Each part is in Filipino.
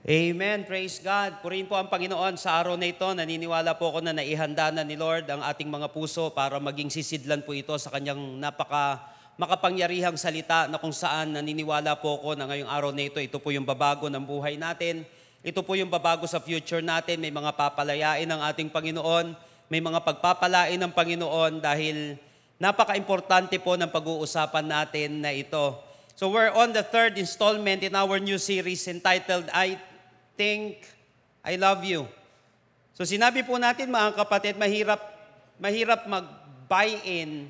Amen. Praise God. Purihin po ang Panginoon sa araw na ito. Naniniwala po ako na naihanda na ni Lord ang ating mga puso para maging sisidlan po ito sa kanyang makapangyarihang salita na kung saan naniniwala po ako na ngayong araw na ito po yung babago ng buhay natin. Ito po yung babago sa future natin. May mga papalayain ng ating Panginoon. May mga pagpapalain ng Panginoon dahil napaka-importante po ng pag-uusapan natin na ito. So we're on the third installment in our new series entitled I Think I Love You. So sinabi po natin mga kapatid, mahirap mag-buy in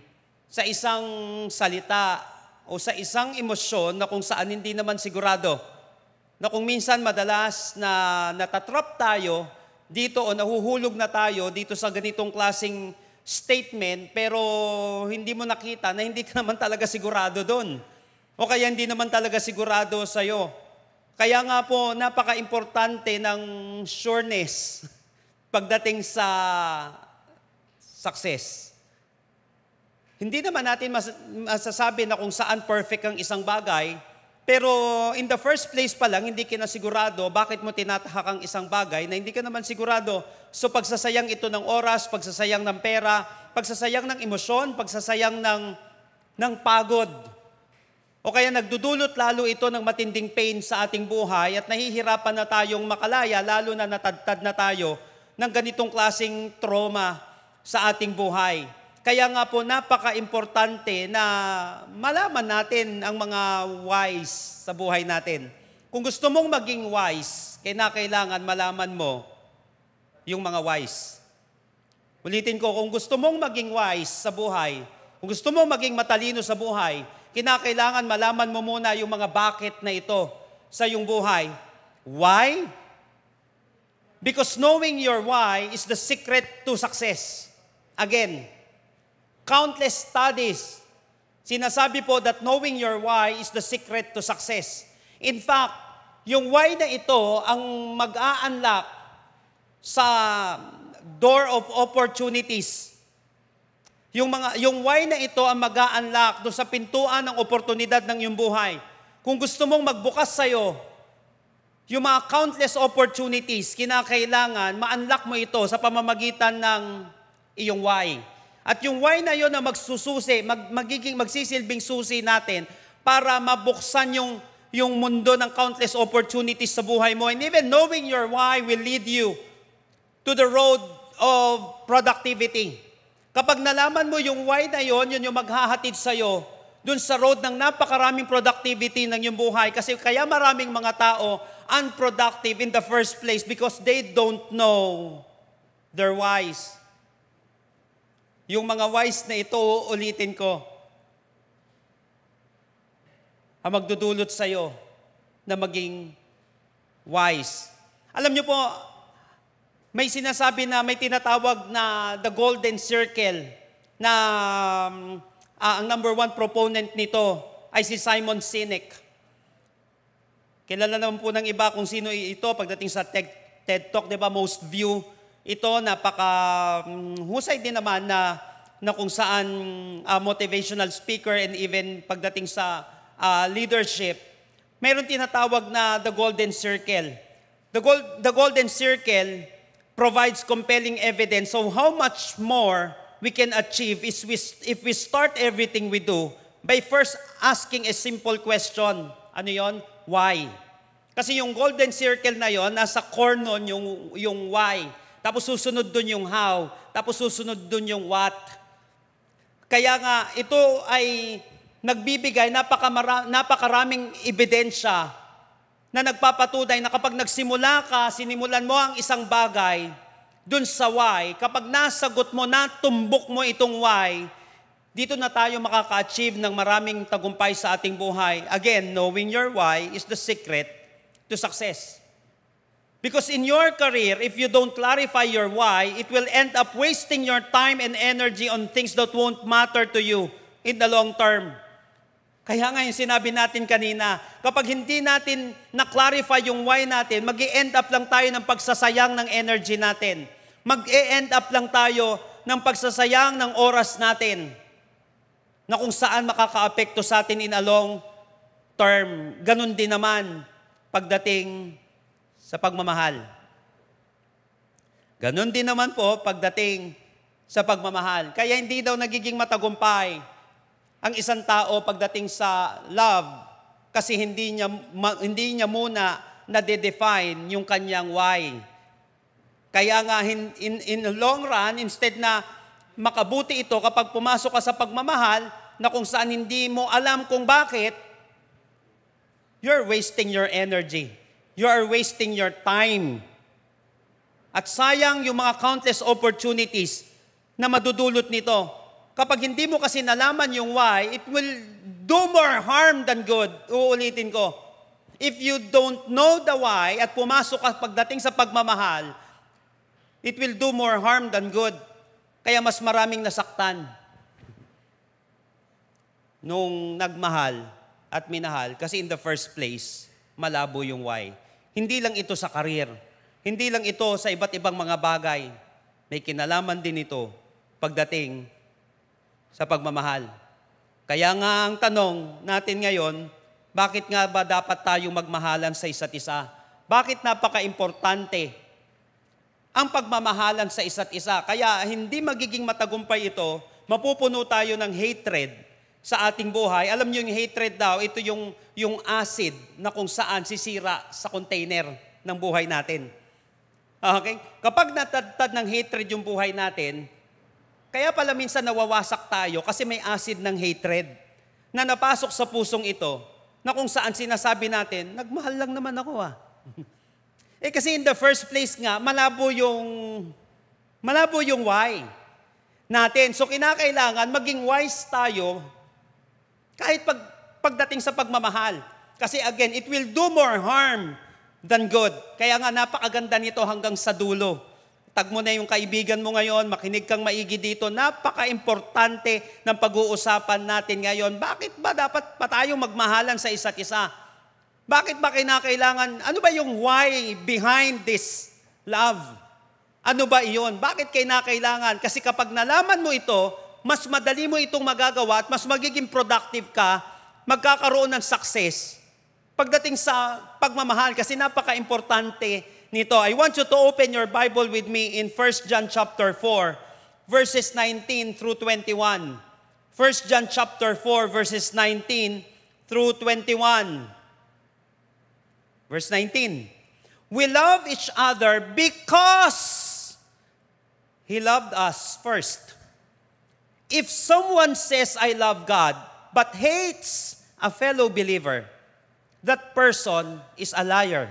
sa isang salita o sa isang emosyon na kung saan hindi naman sigurado. Na kung minsan madalas na natatrap tayo dito o nahuhulog na tayo dito sa ganitong klaseng statement pero hindi mo nakita na hindi ka naman talaga sigurado doon. O kaya hindi naman talaga sigurado sa'yo. Kaya nga po, napaka-importante ng sureness pagdating sa success. Hindi naman natin masasabi na kung saan perfect ang isang bagay, pero in the first place pa lang, hindi ka na sigurado, bakit mo tinatahak ang isang bagay na hindi ka naman sigurado. So pagsasayang ito ng oras, pagsasayang ng pera, pagsasayang ng emosyon, pagsasayang ng pagod. O kaya nagdudulot lalo ito ng matinding pain sa ating buhay at nahihirapan na tayong makalaya, lalo na natadtad na tayo ng ganitong klaseng trauma sa ating buhay. Kaya nga po napaka-importante na malaman natin ang mga wise sa buhay natin. Kung gusto mong maging wise, kailangan malaman mo yung mga wise. Ulitin ko, kung gusto mong maging wise sa buhay, kung gusto mong maging matalino sa buhay, kinakailangan malaman mo muna yung mga bakit na ito sa iyong buhay. Why? Because knowing your why is the secret to success. Again, countless studies, sinasabi po that knowing your why is the secret to success. In fact, yung why na ito ang mag-a-unlock sa door of opportunities. Yung why na ito ang mag-a-unlock doon sa pintuan ng oportunidad ng iyong buhay. Kung gusto mong magbukas sa'yo, yung mga countless opportunities, kinakailangan ma-unlock mo ito sa pamamagitan ng iyong why. At yung why na yun na magsisilbing susi natin para mabuksan yung mundo ng countless opportunities sa buhay mo. And even knowing your why will lead you to the road of productivity. Kapag nalaman mo yung why na yun yung maghahatid sa'yo dun sa road ng napakaraming productivity ng iyong buhay. Kasi kaya maraming mga tao unproductive in the first place because they don't know their whys. Yung mga whys na ito, ulitin ko, ang magdudulot sa'yo na maging wise. Alam niyo po, may sinasabi na may tinatawag na the golden circle na ang number one proponent nito ay si Simon Sinek. Kilala naman po ng iba kung sino ito pagdating sa TED Talk, di ba? Most view ito, husay din naman na kung saan motivational speaker and even pagdating sa leadership, mayroon tinatawag na the golden circle. The golden circle provides compelling evidence of how much more we can achieve if we start everything we do by first asking a simple question. Ano yon? Why? Kasi yung golden circle na yon, nasa core nun yung why. Tapos susunod dun yung how. Tapos susunod dun yung what. Kaya nga, ito ay nagbibigay napakaraming ebidensya na nagpapatunay na kapag sinimulan mo ang isang bagay dun sa why, kapag nasagot mo, natumbok mo itong why, dito na tayo makaka-achieve ng maraming tagumpay sa ating buhay. Again, knowing your why is the secret to success. Because in your career, if you don't clarify your why, it will end up wasting your time and energy on things that won't matter to you in the long term. Kaya nga yung sinabi natin kanina, kapag hindi natin na-clarify yung why natin, mag-e-end up lang tayo ng pagsasayang ng energy natin. Mag-e-end up lang tayo ng pagsasayang ng oras natin na kung saan makaka-apekto sa atin in a long term. Ganun din naman pagdating sa pagmamahal. Ganon din naman po pagdating sa pagmamahal. Kaya hindi daw nagiging matagumpay ang isang tao pagdating sa love kasi hindi niya muna na-define yung kanyang why. Kaya nga in the long run, instead na makabuti ito kapag pumasok ka sa pagmamahal na kung saan hindi mo alam kung bakit, you're wasting your energy. You are wasting your time. At sayang yung mga countless opportunities na madudulot nito. Kapag hindi mo kasi nalaman yung why, it will do more harm than good. Uulitin ko. If you don't know the why at pumasok ka pagdating sa pagmamahal, it will do more harm than good. Kaya mas maraming nasaktan nung nagmahal at minahal. Kasi in the first place, malabo yung why. Hindi lang ito sa karir. Hindi lang ito sa iba't ibang mga bagay. May kinalaman din ito pagdating sa pagmamahal. Kaya nga ang tanong natin ngayon, bakit nga ba dapat tayong magmahalan sa isa't isa? Bakit napaka-importante ang pagmamahalan sa isa't isa? Kaya hindi magiging matagumpay ito, mapupuno tayo ng hatred sa ating buhay. Alam niyo yung hatred daw, ito yung acid na kung saan sisira sa container ng buhay natin. Okay? Kapag natadtad ng hatred yung buhay natin, kaya pala minsan nawawasak tayo kasi may acid ng hatred na napasok sa pusong ito na kung saan sinasabi natin, nagmahal lang naman ako kasi in the first place nga, malabo yung why natin. So kinakailangan maging wise tayo kahit pagdating sa pagmamahal. Kasi again, it will do more harm than good. Kaya nga napakaganda nito hanggang sa dulo. Tag mo na yung kaibigan mo ngayon, makinig kang maigi dito. Napaka-importante ng pag-uusapan natin ngayon. Bakit ba dapat pa tayong magmahalan sa isa't isa? Bakit ba kinakailangan, ano ba yung why behind this love? Ano ba iyon? Bakit kinakailangan? Kasi kapag nalaman mo ito, mas madali mo itong magagawa at mas magiging productive ka, magkakaroon ng success. Pagdating sa pagmamahal, kasi napaka-importante nito. I want you to open your Bible with me in 1 John chapter 4, verses 19 through 21. 1 John chapter 4, verses 19 through 21. Verse 19. We love each other because He loved us first. If someone says, I love God, but hates a fellow believer, that person is a liar.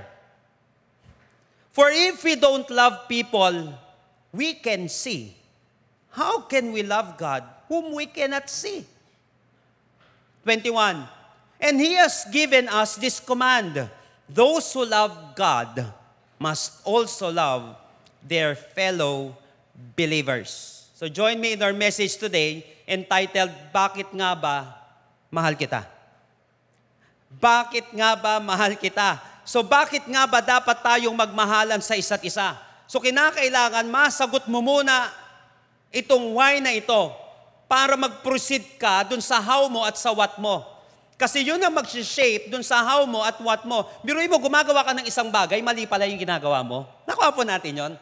For if we don't love people we can see, how can we love God whom we cannot see? 21. And He has given us this command, those who love God must also love their fellow believers. So join me in our message today entitled, Bakit nga ba mahal kita? Bakit nga ba mahal kita? So bakit nga ba dapat tayong magmahalan sa isa't isa? So kinakailangan masagot mo muna itong why na ito para mag-proceed ka dun sa how mo at sa what mo. Kasi yun ang mag-shape dun sa how mo at what mo. Biruin mo, gumagawa ka ng isang bagay, mali pala yung ginagawa mo. Nakuha po natin yon.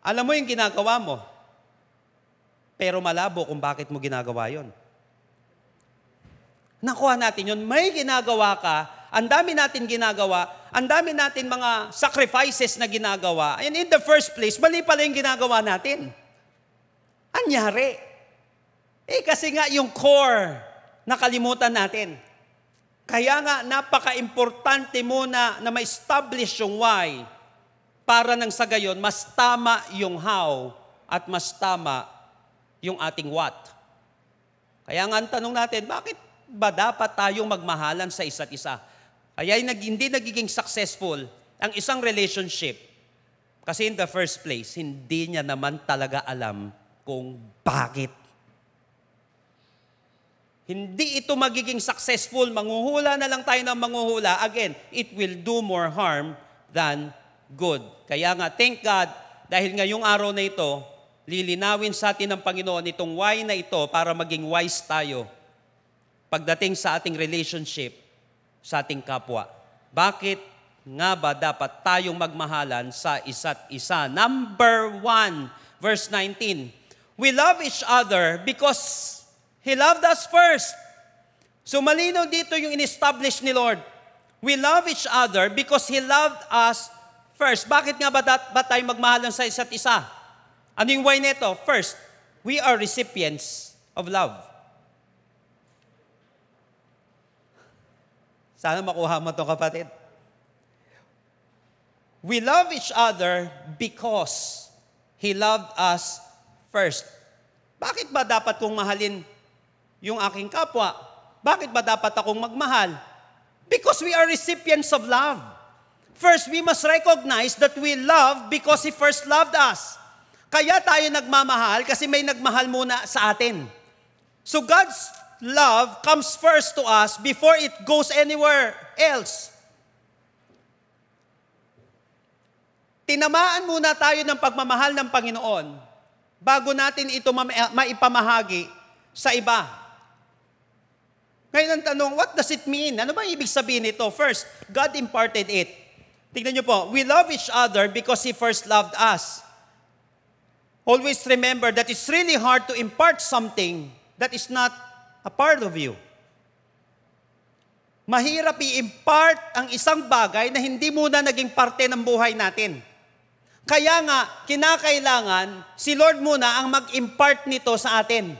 Alam mo yung ginagawa mo, pero malabo kung bakit mo ginagawa yon. Nakuha natin yun. May ginagawa ka, ang dami natin ginagawa, ang dami natin mga sacrifices na ginagawa. And in the first place, mali pala yung ginagawa natin. Anyari? Kasi nga yung core, nakalimutan natin. Kaya nga, napaka-importante muna na ma-establish yung why para nang sa gayon, mas tama yung how at mas tama yung ating what. Kaya nga, ang tanong natin, bakit ba dapat tayong magmahalan sa isa't isa? Kaya hindi nagiging successful ang isang relationship kasi in the first place, hindi niya naman talaga alam kung bakit. Hindi ito magiging successful. Manghuhula na lang tayo ng manghuhula. Again, it will do more harm than good. Kaya nga, thank God, dahil ngayong araw na ito, lilinawin sa atin ng Panginoon itong why na ito para maging wise tayo pagdating sa ating relationship sa ating kapwa. Bakit nga ba dapat tayong magmahalan sa isa't isa? Number 1, verse 19. We love each other because He loved us first. So malinaw dito yung in-establish ni Lord. We love each other because He loved us first. Bakit nga ba tayo magmahalan sa isa't isa? Ano yung why nito? First, we are recipients of love. Sana makuha mo ito, kapatid. We love each other because He loved us first. Bakit ba dapat kong mahalin yung aking kapwa? Bakit ba dapat akong magmahal? Because we are recipients of love. First, we must recognize that we love because He first loved us. Kaya tayo nagmamahal kasi may nagmahal muna sa atin. So God's love comes first to us before it goes anywhere else. Tinamaan muna tayo ng pagmamahal ng Panginoon bago natin ito maipamahagi sa iba. Ngayon ang tanong, what does it mean? Ano ba ibig sabihin nito? First, God imparted it. Tingnan niyo po, we love each other because He first loved us. Always remember that it's really hard to impart something that is not a part of you. Mahirap i-impart ang isang bagay na hindi muna naging parte ng buhay natin. Kaya nga, kinakailangan si Lord muna ang mag-impart nito sa atin.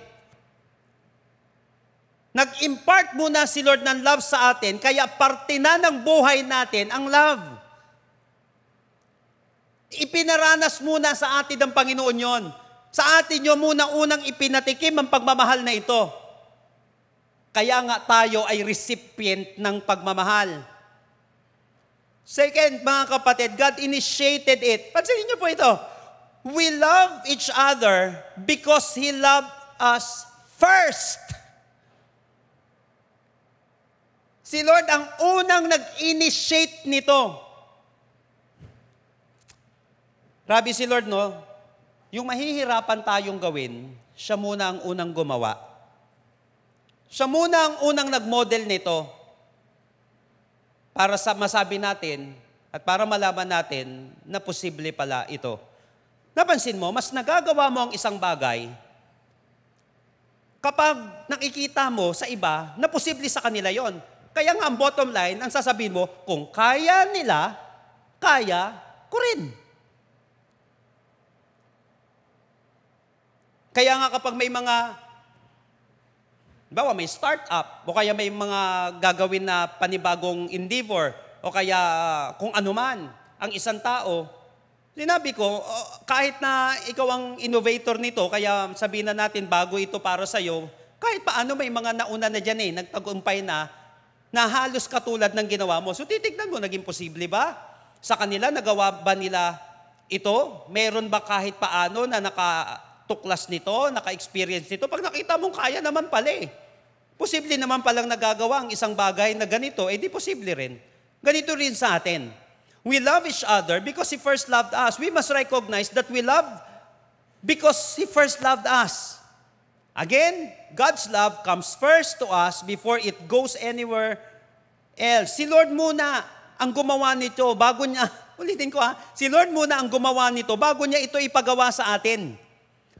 Nag-impart muna si Lord ng love sa atin, kaya parte na ng buhay natin ang love. Ipinaranas muna sa atin ng Panginoon yon. Sa atin yun muna unang ipinatikim ang pagmamahal na ito. Kaya nga tayo ay recipient ng pagmamahal. Second, mga kapatid, God initiated it. Pansinin niyo po ito. We love each other because He loved us first. Si Lord ang unang nag-initiate nito. Grabe si Lord, no? Yung mahihirapan tayong gawin, siya muna ang unang gumawa. Siya muna ang unang nag-model nito para masabi natin at para malaman natin na posible pala ito. Napansin mo, mas nagagawa mo ang isang bagay kapag nakikita mo sa iba na posible sa kanila yon. Kaya nga ang bottom line, ang sasabihin mo, kung kaya nila, kaya ko rin. Kaya nga kapag may mga, bawa may startup, o kaya may mga gagawin na panibagong endeavor, o kaya kung anuman, ang isang tao, sinabi ko, kahit na ikaw ang innovator nito, kaya sabihin na natin bago ito para sa'yo, kahit paano may mga nauna na dyan nagtagumpay na halos katulad ng ginawa mo. So titignan mo, naging posible ba? Sa kanila, nagawa ba nila ito? Meron ba kahit paano na nakatuklas nito, naka-experience nito? Pag nakita mong kaya naman pala posible naman palang nagagawa ang isang bagay na ganito, di posible rin. Ganito rin sa atin. We love each other because He first loved us. We must recognize that we love because He first loved us. Again, God's love comes first to us before it goes anywhere else. Si Lord muna ang gumawa nito bago niya, ulitin ko si Lord muna ang gumawa nito bago niya ito ipagawa sa atin.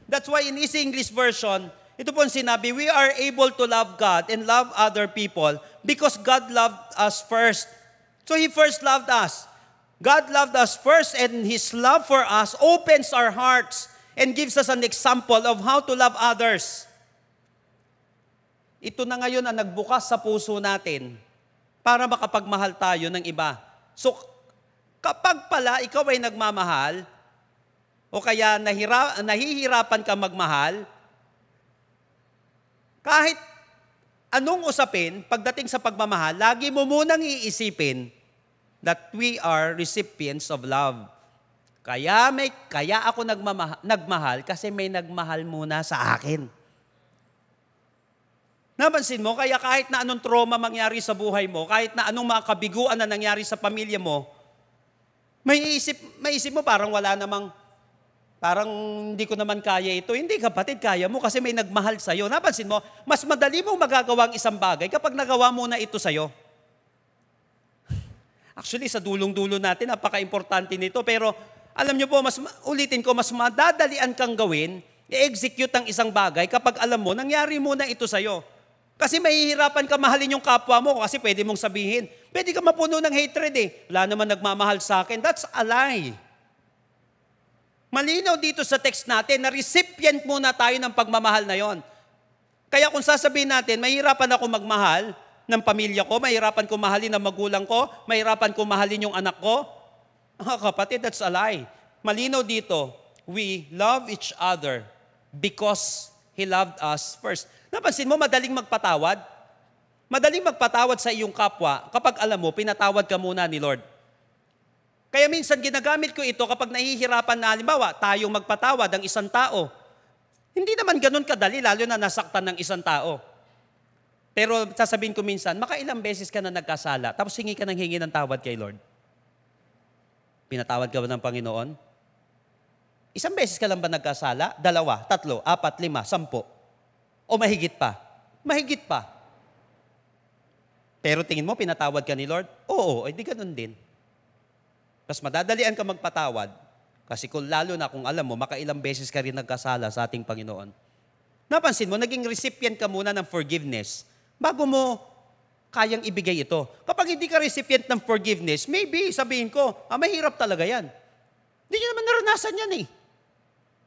That's why in Easy English Version, ito po ang sinabi, we are able to love God and love other people because God loved us first. So He first loved us. God loved us first, and His love for us opens our hearts and gives us an example of how to love others. Ito na ngayon ang nagbukas sa puso natin para makapagmahal tayo ng iba. So, kapag pala ikaw ay nagmamahal, o kaya nahihirapan ka magmahal, kahit anong usapin, pagdating sa pagmamahal, lagi mo munang iisipin that we are recipients of love. Kaya ako nagmahal kasi may nagmahal muna sa akin. Napansin mo, kaya kahit na anong trauma mangyari sa buhay mo, kahit na anong mga kabiguan na nangyari sa pamilya mo, may isip mo parang wala namang, parang hindi ko naman kaya ito. Hindi, kapatid, kaya mo kasi may nagmahal sa'yo. Napansin mo, mas madali mong magagawa ang isang bagay kapag nagawa mo na ito sa'yo. Actually, sa dulong-dulo natin, napaka-importante nito. Pero alam nyo po, ulitin ko, mas madadalian kang gawin, i-execute ang isang bagay kapag alam mo, nangyari muna ito sa'yo. Kasi mahihirapan ka mahalin yung kapwa mo kasi pwede mong sabihin, pwede ka mapuno ng hatred eh. Wala naman nagmamahal sa akin. That's a lie. Malinaw dito sa text natin na recipient muna tayo ng pagmamahal na yon. Kaya kung sasabihin natin, mahirapan ako magmahal ng pamilya ko, mahirapan ko mahalin ang magulang ko, mahirapan ko mahalin yung anak ko, kapatid, that's a lie. Malinaw dito, we love each other because He loved us first. Napansin mo, madaling magpatawad? Madaling magpatawad sa iyong kapwa kapag alam mo, pinatawad ka muna ni Lord. Kaya minsan ginagamit ko ito kapag nahihirapan na, halimbawa, tayong magpatawad ang isang tao. Hindi naman ganun kadali, lalo na nasaktan ng isang tao. Pero sasabihin ko minsan, makailang beses ka na nagkasala, tapos hingi ka ng hingi ng tawad kay Lord. Pinatawad ka ba ng Panginoon? Isang beses ka lang ba nagkasala? 2, 3, 4, 5, 10. O mahigit pa? Mahigit pa. Pero tingin mo, pinatawad ka ni Lord? Oo, di ganun din. Mas madadalian ka magpatawad kasi lalo na kung alam mo, makailang beses ka rin nagkasala sa ating Panginoon. Napansin mo, naging recipient ka muna ng forgiveness bago mo kayang ibigay ito. Kapag hindi ka recipient ng forgiveness, maybe sabihin ko, mahirap talaga yan. Hindi nyo naman naranasan yan eh.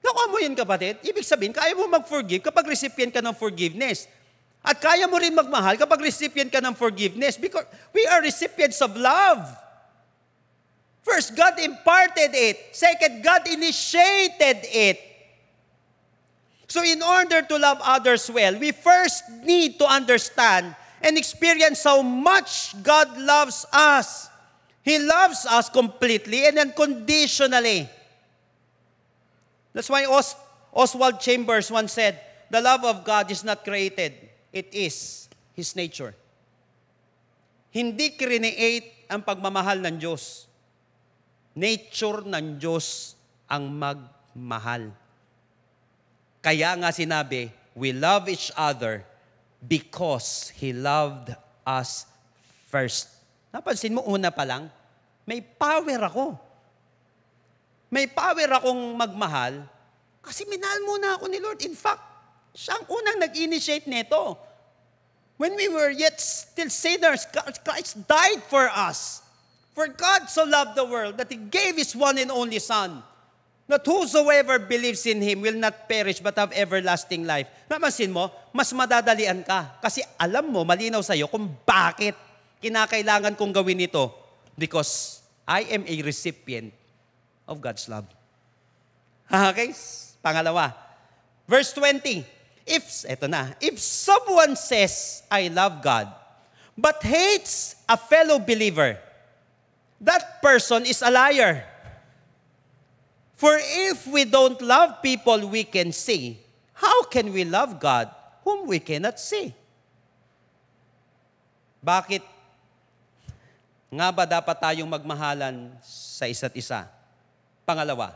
Nakuha mo yun, kapatid. Ibig sabihin, kaya mo mag-forgive kapag recipient ka ng forgiveness. At kaya mo rin magmahal kapag recipient ka ng forgiveness because we are recipients of love. First, God imparted it. Second, God initiated it. So in order to love others well, we first need to understand and experience how much God loves us. He loves us completely and unconditionally. That's why Oswald Chambers once said, the love of God is not created. It is His nature. Hindi create ang pagmamahal ng Diyos. Nature ng Diyos ang magmahal. Kaya nga sinabi, we love each other because He loved us first. Napansin mo, una pa lang, may power ako. May power akong magmahal kasi minahal muna ako ni Lord. In fact, siya ang unang nag-initiate nito. When we were yet still sinners, Christ died for us. For God so loved the world that He gave His one and only Son, that whosoever believes in Him will not perish but have everlasting life. Napansin mo, mas madadalian ka kasi alam mo, malinaw sa'yo kung bakit kinakailangan kong gawin ito. Because I am a recipient of God's love. Okay? Pangalawa, verse 20. If someone says, I love God, but hates a fellow believer, that person is a liar. For if we don't love people we can see, how can we love God whom we cannot see? Bakit nga ba dapat tayong magmahalan sa isa't isa? Pangalawa,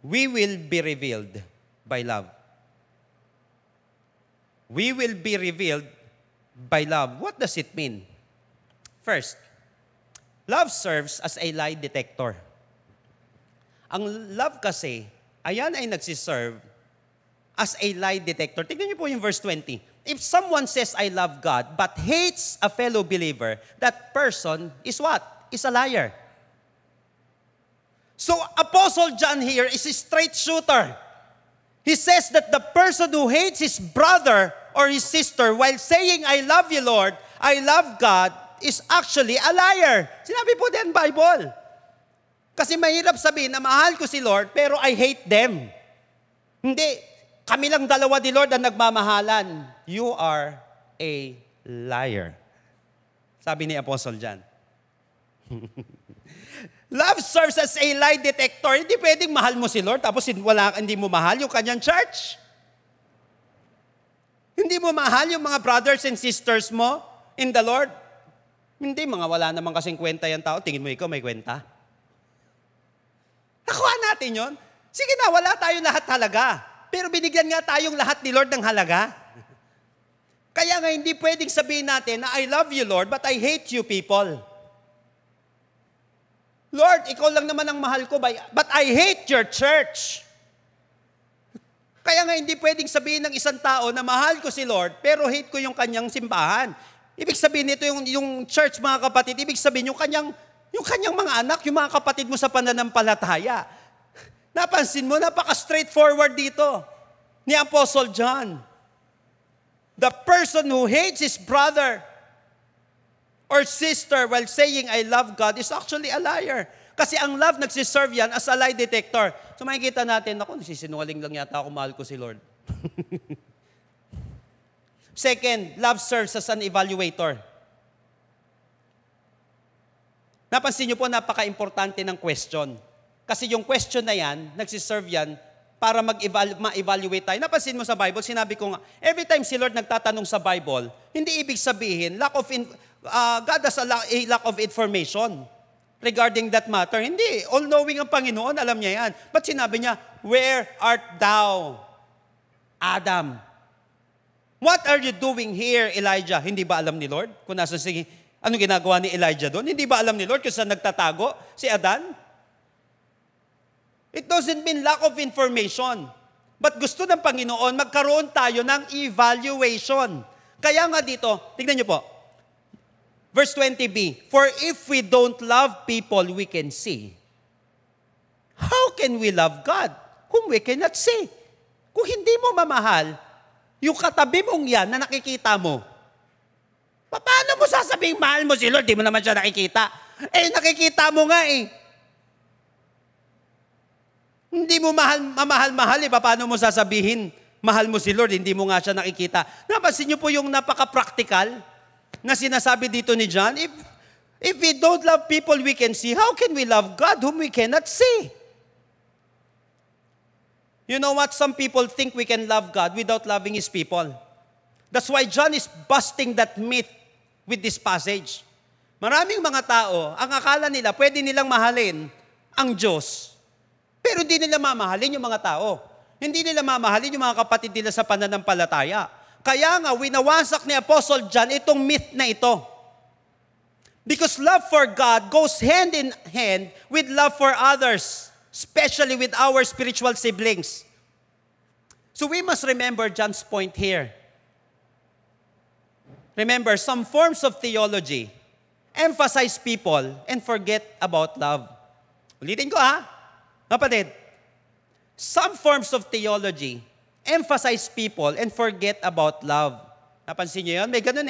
we will be revealed by love. We will be revealed by love. What does it mean? First, love serves as a lie detector. Ang love kasi, ayan ay nagsiserve as a lie detector. Tignan niyo po yung verse 20. If someone says, I love God, but hates a fellow believer, that person is what? Is a liar. So, Apostle John here is a straight shooter. He says that the person who hates his brother or his sister while saying, I love you, Lord, I love God, is actually a liar. Sinabi po din Bible. Kasi mahirap sabihin na mahal ko si Lord, pero I hate them. Hindi. Kami lang dalawa ni Lord ang nagmamahalan. You are a liar. Sabi ni Apostle John. Love serves as a lie detector. Hindi pwedeng mahal mo si Lord, tapos hindi mo mahal yung kanyang church. Hindi mo mahal yung mga brothers and sisters mo in the Lord. Hindi, mga wala namang kasing kwenta yung tao. Tingin mo ikaw may kwenta. Nakuha natin yon. Sige na, wala tayong lahat halaga. Pero binigyan nga tayong lahat ni Lord ng halaga. Kaya nga hindi pwedeng sabihin natin na I love you, Lord, but I hate you people. Lord, ikaw lang naman ang mahal ko, but I hate your church. Kaya nga hindi pwedeng sabihin ng isang tao na mahal ko si Lord, pero hate ko yung kanyang simbahan. Ibig sabihin nito yung church, mga kapatid, ibig sabihin yung kanyang mga anak, yung mga kapatid mo sa pananampalataya. Napansin mo, napaka-straightforward dito ni Apostle John. The person who hates his brother or sister while saying, I love God, is actually a liar. Kasi ang love, nagsiserve yan as a lie detector. So makikita natin, ako, nasisinungaling lang yata ako, mahal ko si Lord. Second, love serves as an evaluator. Napansin niyo po, napaka-importante ng question. Kasi yung question na yan, nagsiserve yan para ma-evaluate tayo. Napansin mo sa Bible, sinabi ko nga, every time si Lord nagtatanong sa Bible, hindi ibig sabihin, God has a lack of information regarding that matter. Hindi. All-knowing ang Panginoon, alam niya yan. But sinabi niya, where art thou, Adam? What are you doing here, Elijah? Hindi ba alam ni Lord? Kung nasa sige, anong ginagawa ni Elijah doon? Hindi ba alam ni Lord kung saan nagtatago si Adan? It doesn't mean lack of information. But gusto ng Panginoon, magkaroon tayo ng evaluation. Kaya nga dito, tignan niyo po, verse 20b, for if we don't love people we can see, how can we love God whom we cannot see? Kung hindi mo mamahal, yung katabi mong yan na nakikita mo, paano mo sasabing mahal mo si Lord? Di mo naman siya nakikita. Nakikita mo nga eh. Hindi mo mamahal-mahal eh. Paano mo sasabihin, mahal mo si Lord? Hindi mo nga siya nakikita. Napansin niyo po yung napaka-practical na sinasabi dito ni John, if we don't love people we can see, how can we love God whom we cannot see? You know what? Some people think we can love God without loving His people. That's why John is busting that myth with this passage. Maraming mga tao, ang akala nila, pwede nilang mahalin ang Diyos, pero hindi nila mamahalin yung mga tao. Hindi nila mamahalin yung mga kapatid nila sa pananampalataya. Kaya nga, winawasak ni Apostle John itong myth na ito. Because love for God goes hand in hand with love for others, especially with our spiritual siblings. So we must remember John's point here. Remember, some forms of theology emphasize people and forget about love. Ulitin ko kapatid. Some forms of theology emphasize people and forget about love. Napansin niyo yun? May ganun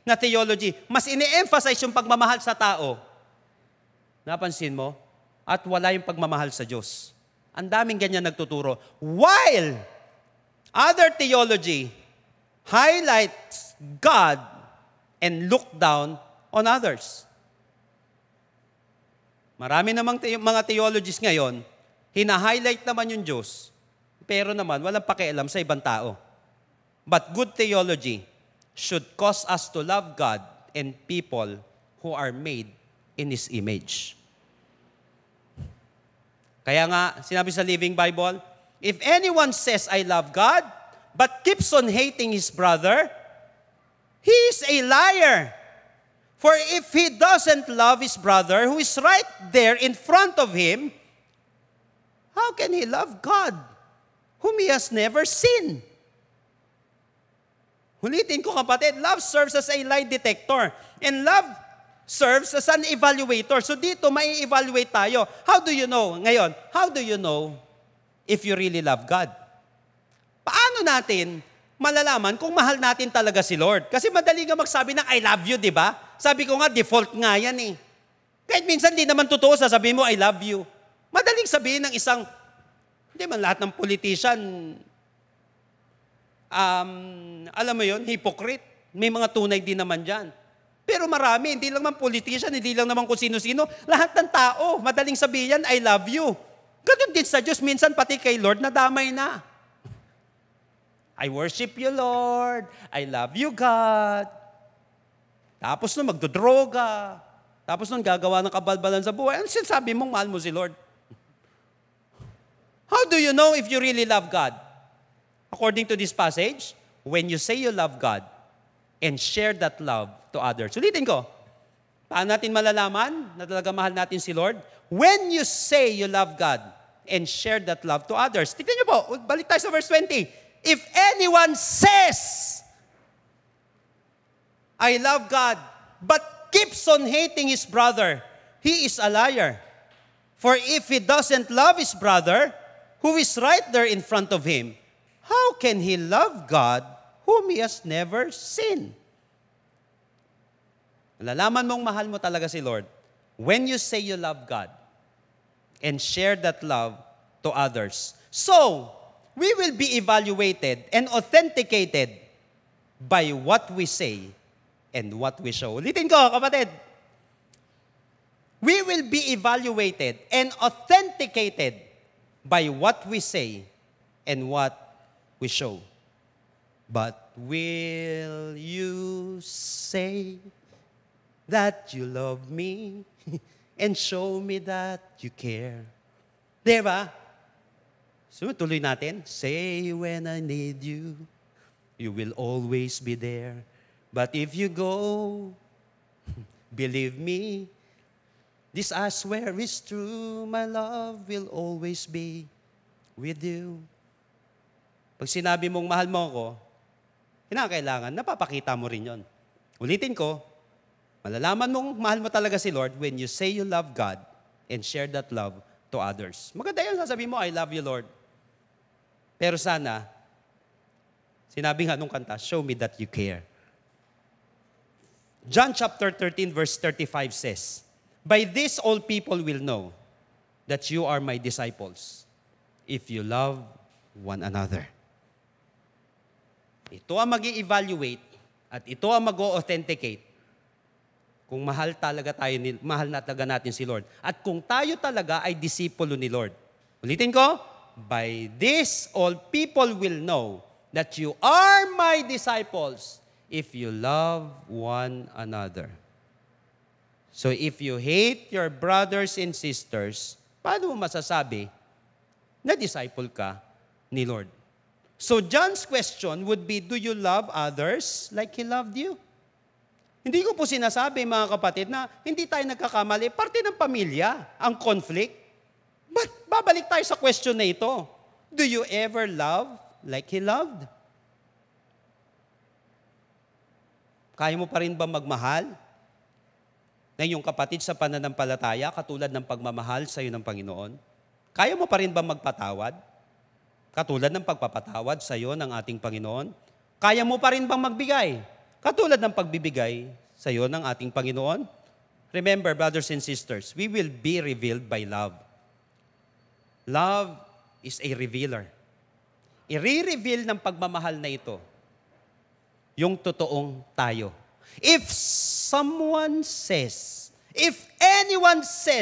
na theology. Mas ini-emphasize yung pagmamahal sa tao. Napansin mo? At wala yung pagmamahal sa Diyos. Ang daming ganyan nagtuturo. While other theology highlights God and look down on others. Marami namang mga theologies ngayon, hina-highlight naman yung Diyos, pero naman walang pakialam sa ibang tao. But good theology should cause us to love God and people who are made in His image. Kaya nga, sinabi sa Living Bible, if anyone says, I love God, but keeps on hating his brother, he is a liar. For if he doesn't love his brother, who is right there in front of him, how can he love God, whom he has never seen? Ulitin ko kapatid, love serves as a lie detector. And love serves as an evaluator. So dito, may evaluate tayo. How do you know? Ngayon, how do you know if you really love God? Paano natin malalaman kung mahal natin talaga si Lord? Kasi madali nga magsabi ng I love you, di ba? Sabi ko nga, default nga yan eh. Kahit minsan di naman totoo, sasabihin mo I love you. Madaling sabihin ng isang, hindi man lahat ng politician, alam mo yun, hypocrite. May mga tunay din naman dyan. Pero marami, hindi lang naman politician, hindi lang naman kung sino-sino. Lahat ng tao, madaling sabihin yan, I love you. Ganun din sa Diyos, minsan pati kay Lord, nadamay na. I worship you, Lord. I love you, God. Tapos nun, magdodroga. Tapos nun, gagawa ng kabalbalan sa buhay. Ano sinasabi mong mahal mo si Lord? How do you know if you really love God? According to this passage, when you say you love God and share that love to others. Ulitin ko. Paano natin malalaman na talaga mahal natin si Lord? When you say you love God and share that love to others. Tignan niyo po, balik tayo sa verse 20. If anyone says, I love God, but keeps on hating his brother, he is a liar. For if he doesn't love his brother, who is right there in front of him, how can he love God whom he has never seen? Malalaman mong mahal mo talaga si Lord when you say you love God and share that love to others. So, we will be evaluated and authenticated by what we say and what we show. Ulitin ko, kapatid. We will be evaluated and authenticated by what we say and what we show. But will you say that you love me and show me that you care? Diba? So, tuloy natin. Say when I need you, you will always be there. But if you go, believe me, this I swear is true, my love will always be with you. Pag sinabi mong mahal mo ako, kinakailangan, napapakita mo rin yon. Ulitin ko, malalaman mong mahal mo talaga si Lord when you say you love God and share that love to others. Maganda yun, sasabihin mo, I love you, Lord. Pero sana, sinabi nga nung kanta, show me that you care. John chapter 13 verse 35 says, by this all people will know that you are my disciples if you love one another. Ito ang mag-i-evaluate at ito ang mag-o-authenticate kung mahal na talaga natin si Lord. At kung tayo talaga ay disipulo ni Lord. Ulitin ko, by this all people will know that you are my disciples if you love one another. So if you hate your brothers and sisters, paano mo masasabi na disciple ka ni Lord? So John's question would be, do you love others like He loved you? Hindi ko po sinasabi, mga kapatid, na hindi tayo nagkakamali. Parte ng pamilya ang conflict. But babalik tayo sa question na ito. Do you ever love like He loved? Kaya mo pa rin ba magmahal na iyong kapatid sa pananampalataya katulad ng pagmamahal sa iyo ng Panginoon? Kaya mo pa rin ba magpatawad katulad ng pagpapatawad sa iyo ng ating Panginoon? Kaya mo pa rin bang magbigay katulad ng pagbibigay sa iyo ng ating Panginoon? Remember, brothers and sisters, we will be revealed by love. Love is a revealer. I-reveal ng pagmamahal na ito yung totoong tayo. If anyone says,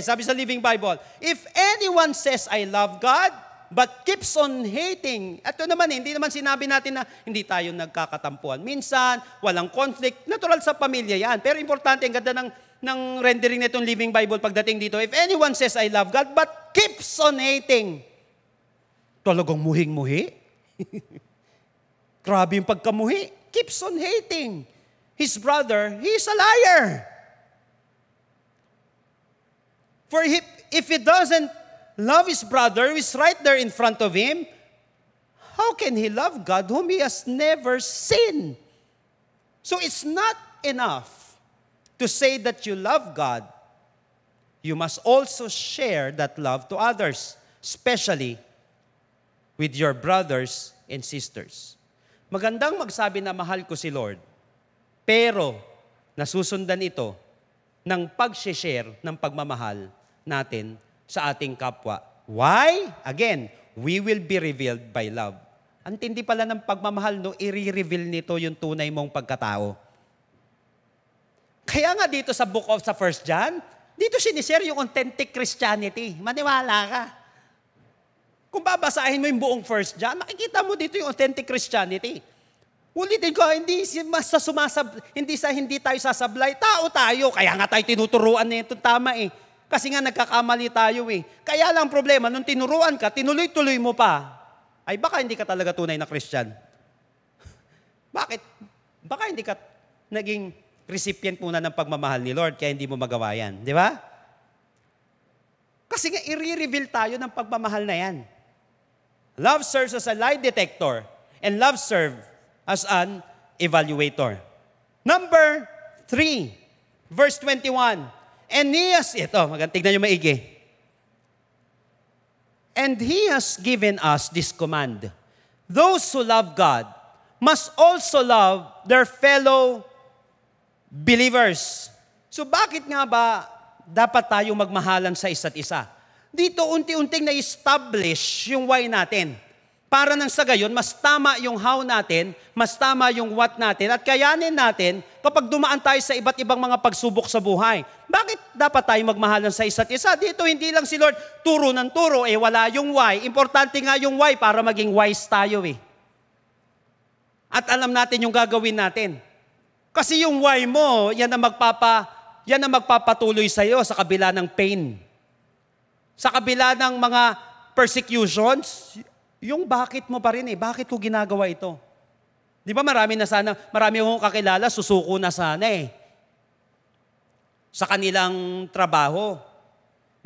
sabi sa Living Bible, if anyone says, I love God, but keeps on hating. At ito naman, hindi naman sinabi natin na hindi tayo nagkakatampuan. Minsan, walang conflict. Natural sa pamilya yan. Pero importante, ang ganda ng rendering nitong Living Bible pagdating dito. If anyone says, I love God, but keeps on hating. Talagang muhing-muhi. Grabe yung pagkamuhi. Keeps on hating his brother, he is a liar. For if he doesn't love his brother, who is right there in front of him, how can he love God whom he has never seen? So it's not enough to say that you love God. You must also share that love to others, especially with your brothers and sisters. Magandang magsabi na mahal ko si Lord, pero nasusundan ito ng pag-share ng pagmamahal natin sa ating kapwa. Why? Again, we will be revealed by love. Ang tindi pala ng pagmamahal, no, i-reveal nito yung tunay mong pagkatao. Kaya nga dito sa book of sa 1 John, dito sinishare yung authentic Christianity. Maniwala ka. Kung babasahin mo yung buong 1 John, makikita mo dito yung authentic Christianity. Ulitin ko, hindi tayo sasablay. Tao tayo. Kaya nga tayo tinuturuan na ito tama eh. Kasi nga nagkakamali tayo eh. Kaya lang problema, nung tinuruan ka, tinuloy-tuloy mo pa. Ay baka hindi ka talaga tunay na Christian. Bakit? Baka hindi ka naging recipient muna ng pagmamahal ni Lord, kaya hindi mo magawa yan. Di ba? Kasi nga, i-reveal tayo ng pagmamahal na yan. Love serves as a lie detector, and love serves as an evaluator. Number 3, verse 21. And He has, ito, tignan nyo maigi. And He has given us this command. Those who love God must also love their fellow believers. So bakit nga ba dapat tayong magmahalan sa isa't isa? Dito unti-unting na-establish yung why natin. Para nang sa gayon, mas tama yung how natin, mas tama yung what natin, at kayanin natin kapag dumaan tayo sa iba't ibang mga pagsubok sa buhay. Bakit dapat tayo magmahalan sa isa't isa? Dito hindi lang si Lord turo ng turo, wala yung why. Importante nga yung why para maging wise tayo At alam natin yung gagawin natin. Kasi yung why mo, yan ang magpapatuloy sa iyo sa kabila ng pain. Sa kabila ng mga persecutions, yung bakit mo pa rin bakit ko ginagawa ito? Di ba marami akong kakilala, susuko na sana sa kanilang trabaho.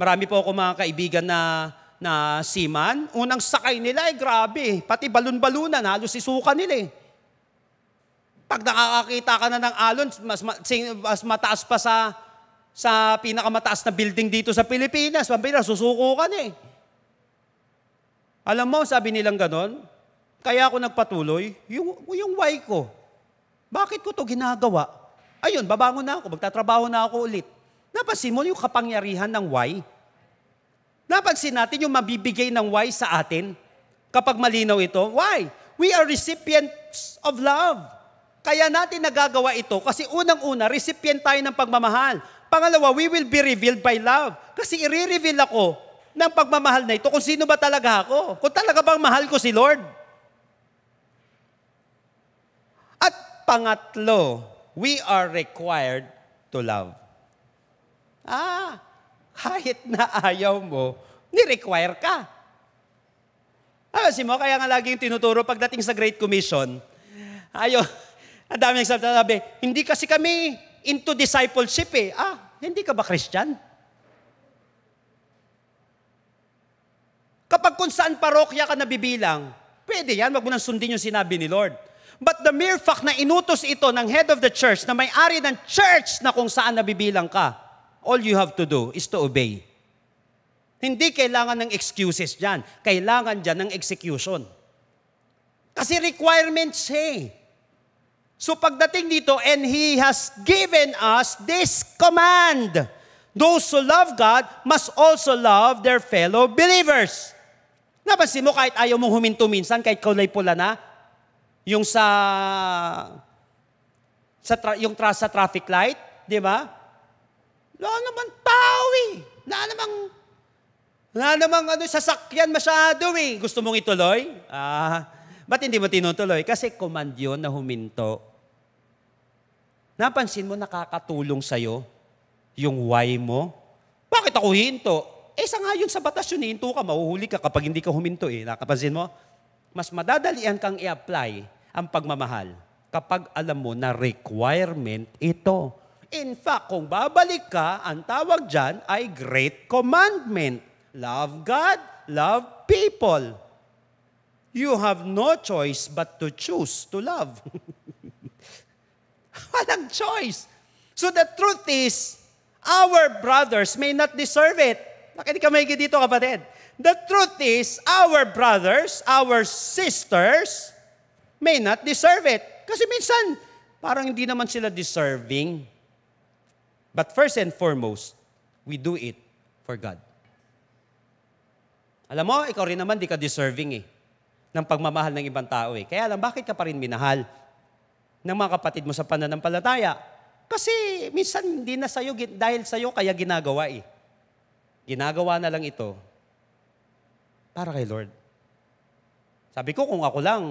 Marami po ako mga kaibigan na seaman, unang sakay nila grabe, pati balon-balunan, halos isuka nila Pag nakakakita ka na ng alon, mas mataas pa sa pinakamataas na building dito sa Pilipinas, susuko ka na Alam mo, sabi nilang ganon, kaya ako nagpatuloy, yung why ko. Bakit ko to ginagawa? Ayun, babangon na ako, magtatrabaho na ako ulit. Napansin mo yung kapangyarihan ng why? Napansin natin yung mabibigay ng why sa atin kapag malinaw ito? Why? We are recipients of love. Kaya natin nagagawa ito kasi unang-una, recipient tayo ng pagmamahal. Pangalawa, we will be revealed by love. Kasi i-reveal ako ng pagmamahal na ito kung sino ba talaga ako. Kung talaga bang mahal ko si Lord. At pangatlo, we are required to love. Kahit na ayaw mo, ni-require ka. Kasi mo, kaya nga laging tinuturo pagdating sa Great Commission, ang dami nagsasabi, hindi kasi kami into discipleship hindi ka ba Christian? Kapag kung saan parokya ka nabibilang, pwede yan, wag mo nang sundin yung sinabi ni Lord. But the mere fact na inutos ito ng head of the church, na may-ari ng church na kung saan nabibilang ka, all you have to do is to obey. Hindi kailangan ng excuses dyan. Kailangan dyan ng execution. Kasi requirements So pagdating dito, and He has given us this command. Those who love God must also love their fellow believers. Napansin mo kahit ayaw mong huminto minsan, kahit kulay pula na, yung sa traffic light, di ba? Wala naman tao Wala namang sasakyan masyado Gusto mong ituloy? Ba't hindi mo tinutuloy? Kasi command yun na huminto. Napansin mo, nakakatulong sa'yo yung why mo? Bakit ako hinto? Sangayon sa batas yun, hinto ka, mahuhuli ka kapag hindi ka huminto Nakapansin mo? Mas madadalian kang i-apply ang pagmamahal kapag alam mo na requirement ito. In fact, kung babalik ka, ang tawag dyan ay Great Commandment. Love God, love people. You have no choice but to choose to love. Walang choice. So the truth is, our brothers may not deserve it. Nakinig ka maigi dito, kapatid. The truth is, our brothers, our sisters, may not deserve it. Kasi minsan, parang hindi naman sila deserving. But first and foremost, we do it for God. Alam mo, ikaw rin naman di ka deserving ng pagmamahal ng ibang tao Kaya lang, bakit ka pa rin minahal ng mga kapatid mo sa pananampalataya? Kasi minsan hindi na sa'yo, dahil sa'yo kaya ginagawa Ginagawa na lang ito para kay Lord. Sabi ko, kung ako lang,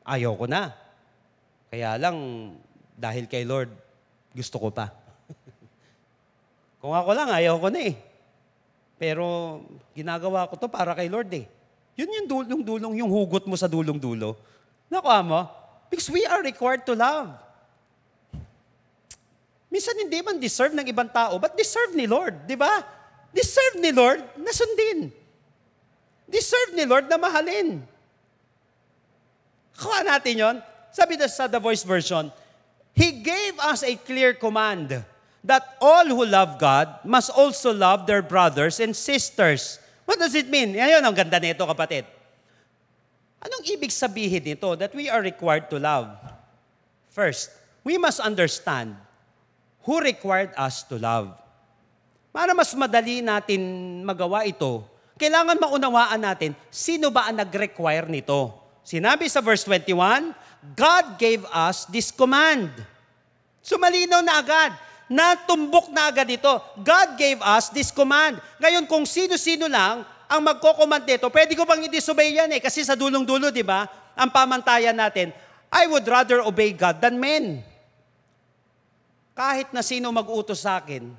ayaw ko na. Kaya lang, dahil kay Lord, gusto ko pa. Kung ako lang, ayaw ko na Pero ginagawa ko to para kay Lord Yun yung dulong, yung hugot mo sa dulong-dulo. Nakuha mo? Because we are required to love. Minsan hindi man deserve ng ibang tao, but deserve ni Lord, di ba? Deserve ni Lord na sundin. Deserve ni Lord na mahalin. Kuha natin yon. Sabi sa The Voice version, He gave us a clear command that all who love God must also love their brothers and sisters. What does it mean? Ngayon, ang ganda nito, kapatid. Anong ibig sabihin nito that we are required to love? First, we must understand who required us to love. Para mas madali natin magawa ito, kailangan maunawaan natin, sino ba ang nag-require nito? Sinabi sa verse 21, God gave us this command. So malinaw na agad, natumbok na agad ito. God gave us this command. Ngayon, kung sino-sino lang ang magko-command nito, pwede ko bang i-disobey yan eh? Kasi sa dulong-dulo, di ba, ang pamantayan natin, I would rather obey God than men. Kahit na sino mag-utos sa akin,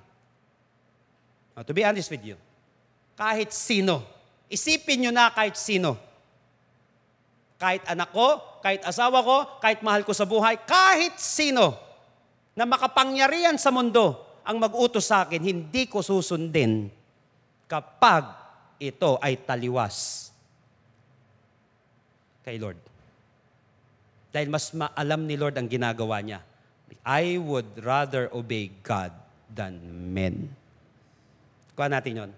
to be honest with you, kahit sino, isipin nyo na kahit sino. Kahit anak ko, kahit asawa ko, kahit mahal ko sa buhay, kahit sino na makapangyarihan sa mundo ang mag-utos sa akin, hindi ko susundin kapag ito ay taliwas kay Lord. Dahil mas maalam ni Lord ang ginagawa niya. I would rather obey God than men. Kuha natin yun.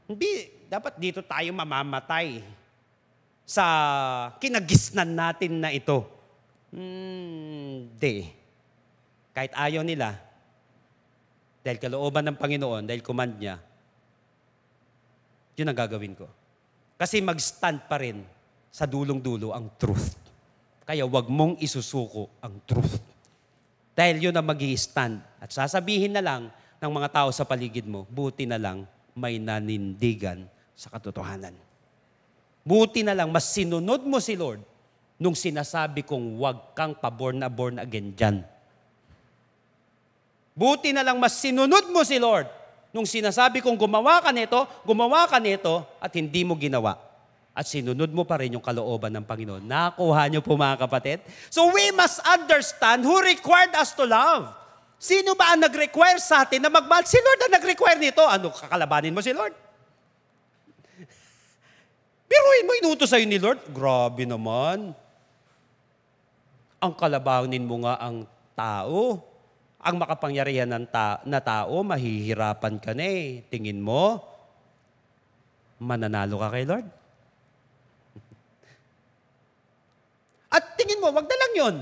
Hindi, dapat dito tayo mamamatay sa kinagisnan natin na ito. Hindi. Kahit ayaw nila, dahil kalooban ng Panginoon, dahil command niya, yun ang gagawin ko. Kasi mag-stand pa rin sa dulong-dulo ang truth. Kaya wag mong isusuko ang truth. Dahil yun ang mag-i-stand. At sasabihin na lang ng mga tao sa paligid mo, buti na lang may nanindigan sa katotohanan. Buti na lang, mas sinunod mo si Lord nung sinasabi kong wag kang pa-born again dyan. Buti na lang, mas sinunod mo si Lord nung sinasabi kong gumawa ka nito, at hindi mo ginawa. At sinunod mo pa rin yung kalooban ng Panginoon. Nakuha niyo po mga kapatid? So we must understand who required us to love. Sino ba ang nag-require sa atin na magmahal? Si Lord ang nag-require nito. Ano, kakalabanin mo si Lord? Biruin mo, inutos sa'yo ni Lord. Grabe naman. Ang kalabanin mo nga ang tao. Ang makapangyarihan na tao, mahihirapan ka na eh. Tingin mo, mananalo ka kay Lord? At tingin mo, wag na lang yun.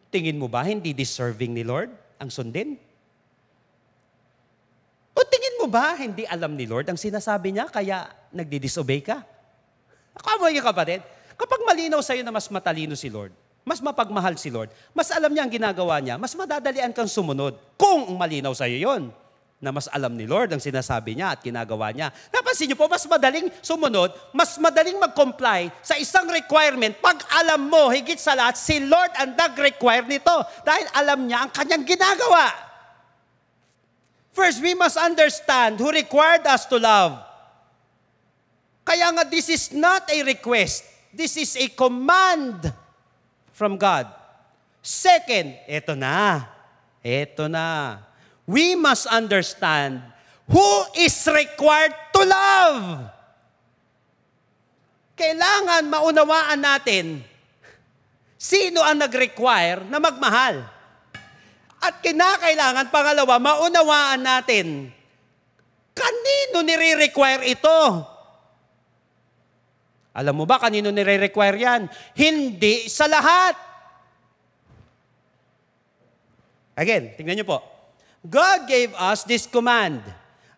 Tingin mo ba hindi deserving ni Lord ang sundin? O tingin mo ba hindi alam ni Lord ang sinasabi niya kaya nagdi-disobey ka? Akamoy ka kapatid, kapag malinaw sa'yo na mas matalino si Lord, mas mapagmahal si Lord, mas alam niya ang ginagawa niya, mas madadalian kang sumunod kung malinaw sa'yo yon na mas alam ni Lord ang sinasabi niya at ginagawa niya. Napansin niyo po, mas madaling sumunod, mas madaling mag-comply sa isang requirement pag alam mo, higit sa lahat, si Lord ang nag-require nito dahil alam niya ang kanyang ginagawa. First, we must understand who required us to love. Kaya nga, this is not a request. This is a command from God. Second, eto na. We must understand who is required to love. Kailangan maunawaan natin sino ang nag-require na magmahal. At kinakailangan, pangalawa, maunawaan natin kanino nire-require ito. Alam mo ba kanino nire-require yan? Hindi sa lahat. Again, tingnan niyo po. God gave us this command.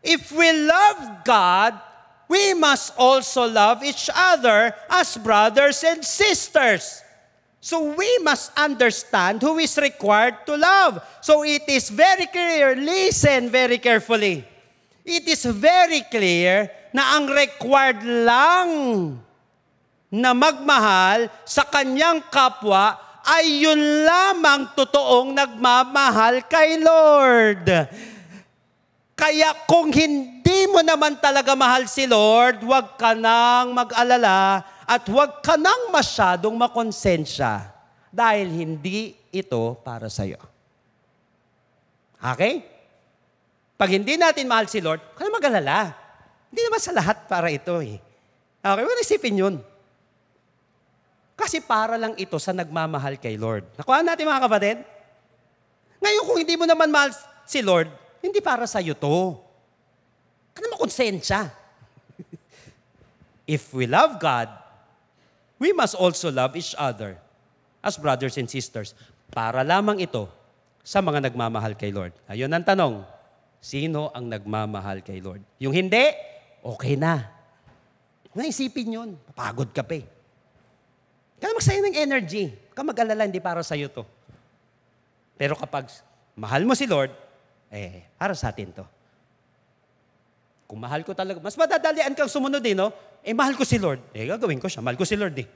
If we love God, we must also love each other as brothers and sisters. So we must understand who is required to love. So it is very clear, listen very carefully. It is very clear na ang required lang na magmahal sa kanyang kapwa ay yun lamang totoong nagmamahal kay Lord. Kaya kung hindi mo naman talaga mahal si Lord, huwag ka nang mag-alala at huwag ka nang masyadong makonsensya dahil hindi ito para sa'yo. Okay? Pag hindi natin mahal si Lord, huwag ka na mag-alala. Hindi naman sa lahat para ito eh. Okay, huwag isipin yun. Kasi para lang ito sa nagmamahal kay Lord. Nakuha natin mga kapatid? Ngayon, kung hindi mo naman mahal si Lord, hindi para sa iyo to. Ka naman konsensya. If we love God, we must also love each other as brothers and sisters. Para lamang ito sa mga nagmamahal kay Lord. Ayun ang tanong, sino ang nagmamahal kay Lord? Yung hindi, okay na. Huwag na isipin yun. Papagod ka pa eh. Kaya magsayang ng energy. Huwag ka mag-alala, hindi para sa'yo to. Pero kapag mahal mo si Lord, para sa atin to. Kung mahal ko talaga, mas madadalian kang sumunod eh, no? Mahal ko si Lord. Gagawin ko siya. Mahal ko si Lord eh.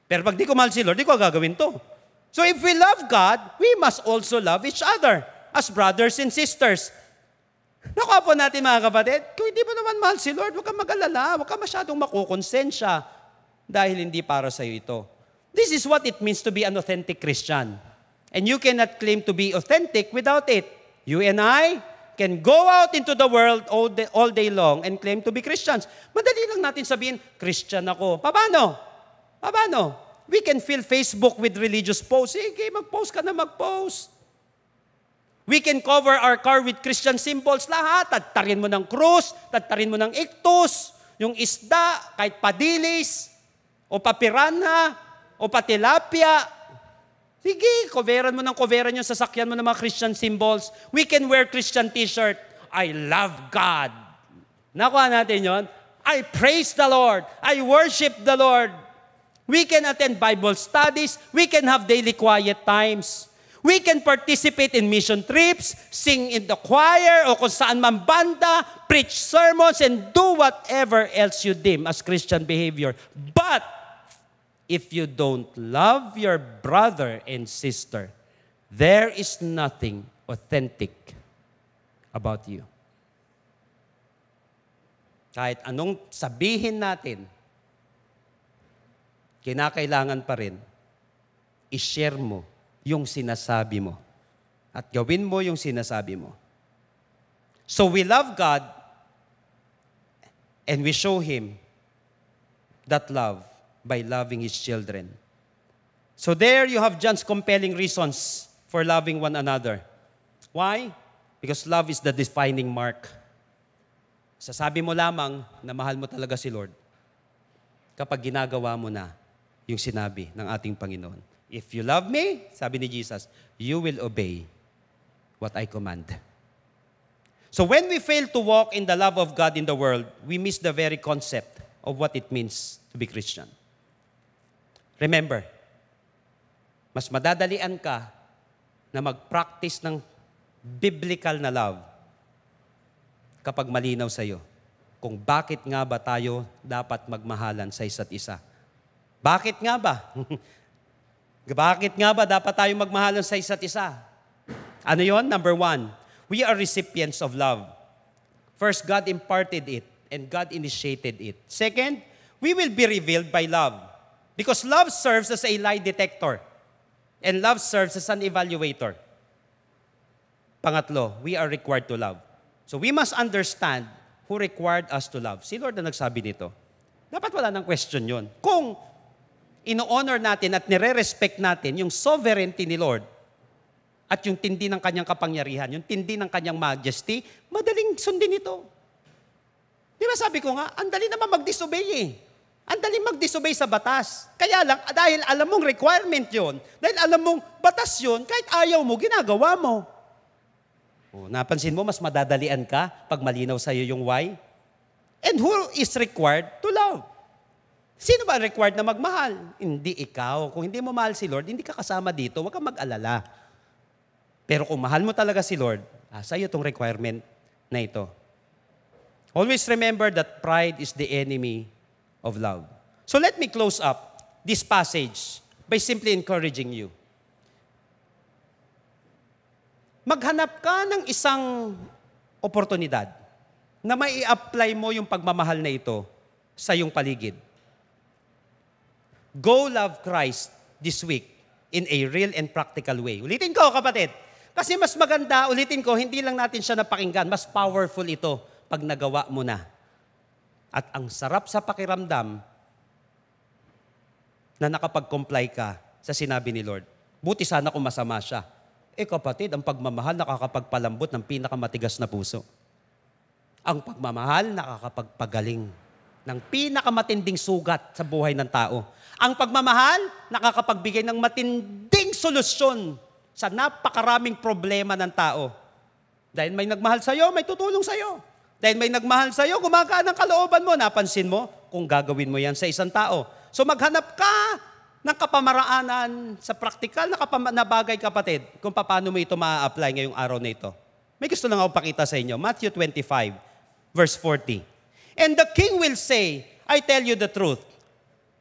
Pero pag di ko mahal si Lord, di ko gagawin to. So if we love God, we must also love each other as brothers and sisters. Nakuha po natin mga kapatid, kung hindi mo naman mahal si Lord, huwag kang mag-alala, huwag kang masyadong makukonsensya dahil hindi para sa iyo ito. This is what it means to be an authentic Christian. And you cannot claim to be authentic without it. You and I can go out into the world all day long and claim to be Christians. Madali lang natin sabihin, Christian ako. Paano? We can fill Facebook with religious posts. Sige, mag-post ka na mag-post. We can cover our car with Christian symbols lahat. Tatarin mo ng krus, tatarin mo ng iktus, yung isda, kahit padilis, o papirana, o patilapia. Sige, coveran mo yung sasakyan mo ng mga Christian symbols. We can wear Christian t-shirt. I love God. Nakuha natin yon. I praise the Lord. I worship the Lord. We can attend Bible studies. We can have daily quiet times. We can participate in mission trips, sing in the choir, o kung saan man banda, preach sermons, and do whatever else you deem as Christian behavior. But if you don't love your brother and sister, there is nothing authentic about you. Kahit anong sabihin natin, kinakailangan pa rin, i-share mo yung sinasabi mo. At gawin mo yung sinasabi mo. So we love God and we show Him that love by loving His children. So there you have John's compelling reasons for loving one another. Why? Because love is the defining mark. Sasabi mo lamang na mahal mo talaga si Lord kapag ginagawa mo na yung sinabi ng ating Panginoon. If you love me, sabi ni Jesus, you will obey what I command. So when we fail to walk in the love of God in the world, we miss the very concept of what it means to be Christian. Remember, mas madadalian ka na mag-practice ng biblical na love kapag malinaw sa iyo kung bakit nga ba tayo dapat magmahalan sa isa't isa. Bakit nga ba? Bakit nga ba dapat tayo magmahalan sa isa't isa? Ano yon? Number 1, we are recipients of love. First, God imparted it and God initiated it. Second, we will be revealed by love because love serves as a lie detector and love serves as an evaluator. Pangatlo, we are required to love. So we must understand who required us to love. Si Lord na nagsabi nito. Dapat wala ng question yon. Kung ino-honor natin at nire-respect natin yung sovereignty ni Lord at yung tindi ng kanyang kapangyarihan, yung tindi ng kanyang majesty, madaling sundin ito. Di ba sabi ko nga, ang dali naman mag-disobey eh. Ang dali mag-disobey sa batas. Kaya lang, dahil alam mong requirement yon, dahil alam mong batas yon, kahit ayaw mo, ginagawa mo. O, napansin mo, mas madadalian ka pag malinaw sa iyo yung why? And who is required to love? Sino ba required na magmahal? Hindi ikaw. Kung hindi mo mahal si Lord, hindi ka kasama dito. Huwag kang mag-alala. Pero kung mahal mo talaga si Lord, sa iyo itong requirement na ito. Always remember that pride is the enemy of love. So let me close up this passage by simply encouraging you. Maghanap ka ng isang oportunidad na mai apply mo yung pagmamahal na ito sa iyong paligid. Go love Christ this week in a real and practical way. Ulitin ko, kapatid. Kasi mas maganda, ulitin ko, hindi lang natin siya napakinggan, mas powerful ito pag nagawa mo na. At ang sarap sa pakiramdam na nakapag-comply ka sa sinabi ni Lord. Buti sana kung masama siya. Kapatid, ang pagmamahal nakakapagpalambot ng pinakamatigas na puso. Ang pagmamahal nakakapagpagaling ng pinakamatinding sugat sa buhay ng tao. Ang pagmamahal nakakapagbigay ng matinding solusyon sa napakaraming problema ng tao. Dahil may nagmahal sa'yo, may tutulong sa'yo. Dahil may nagmahal sa'yo, gumagaan ang kalooban mo. Napansin mo kung gagawin mo yan sa isang tao. So maghanap ka ng kapamaraanan sa praktikal na bagay, kapatid, kung paano mo ito ma-apply ngayong araw na ito. May gusto lang ako pakita sa inyo. Matthew 25, verse 40. And the king will say, I tell you the truth.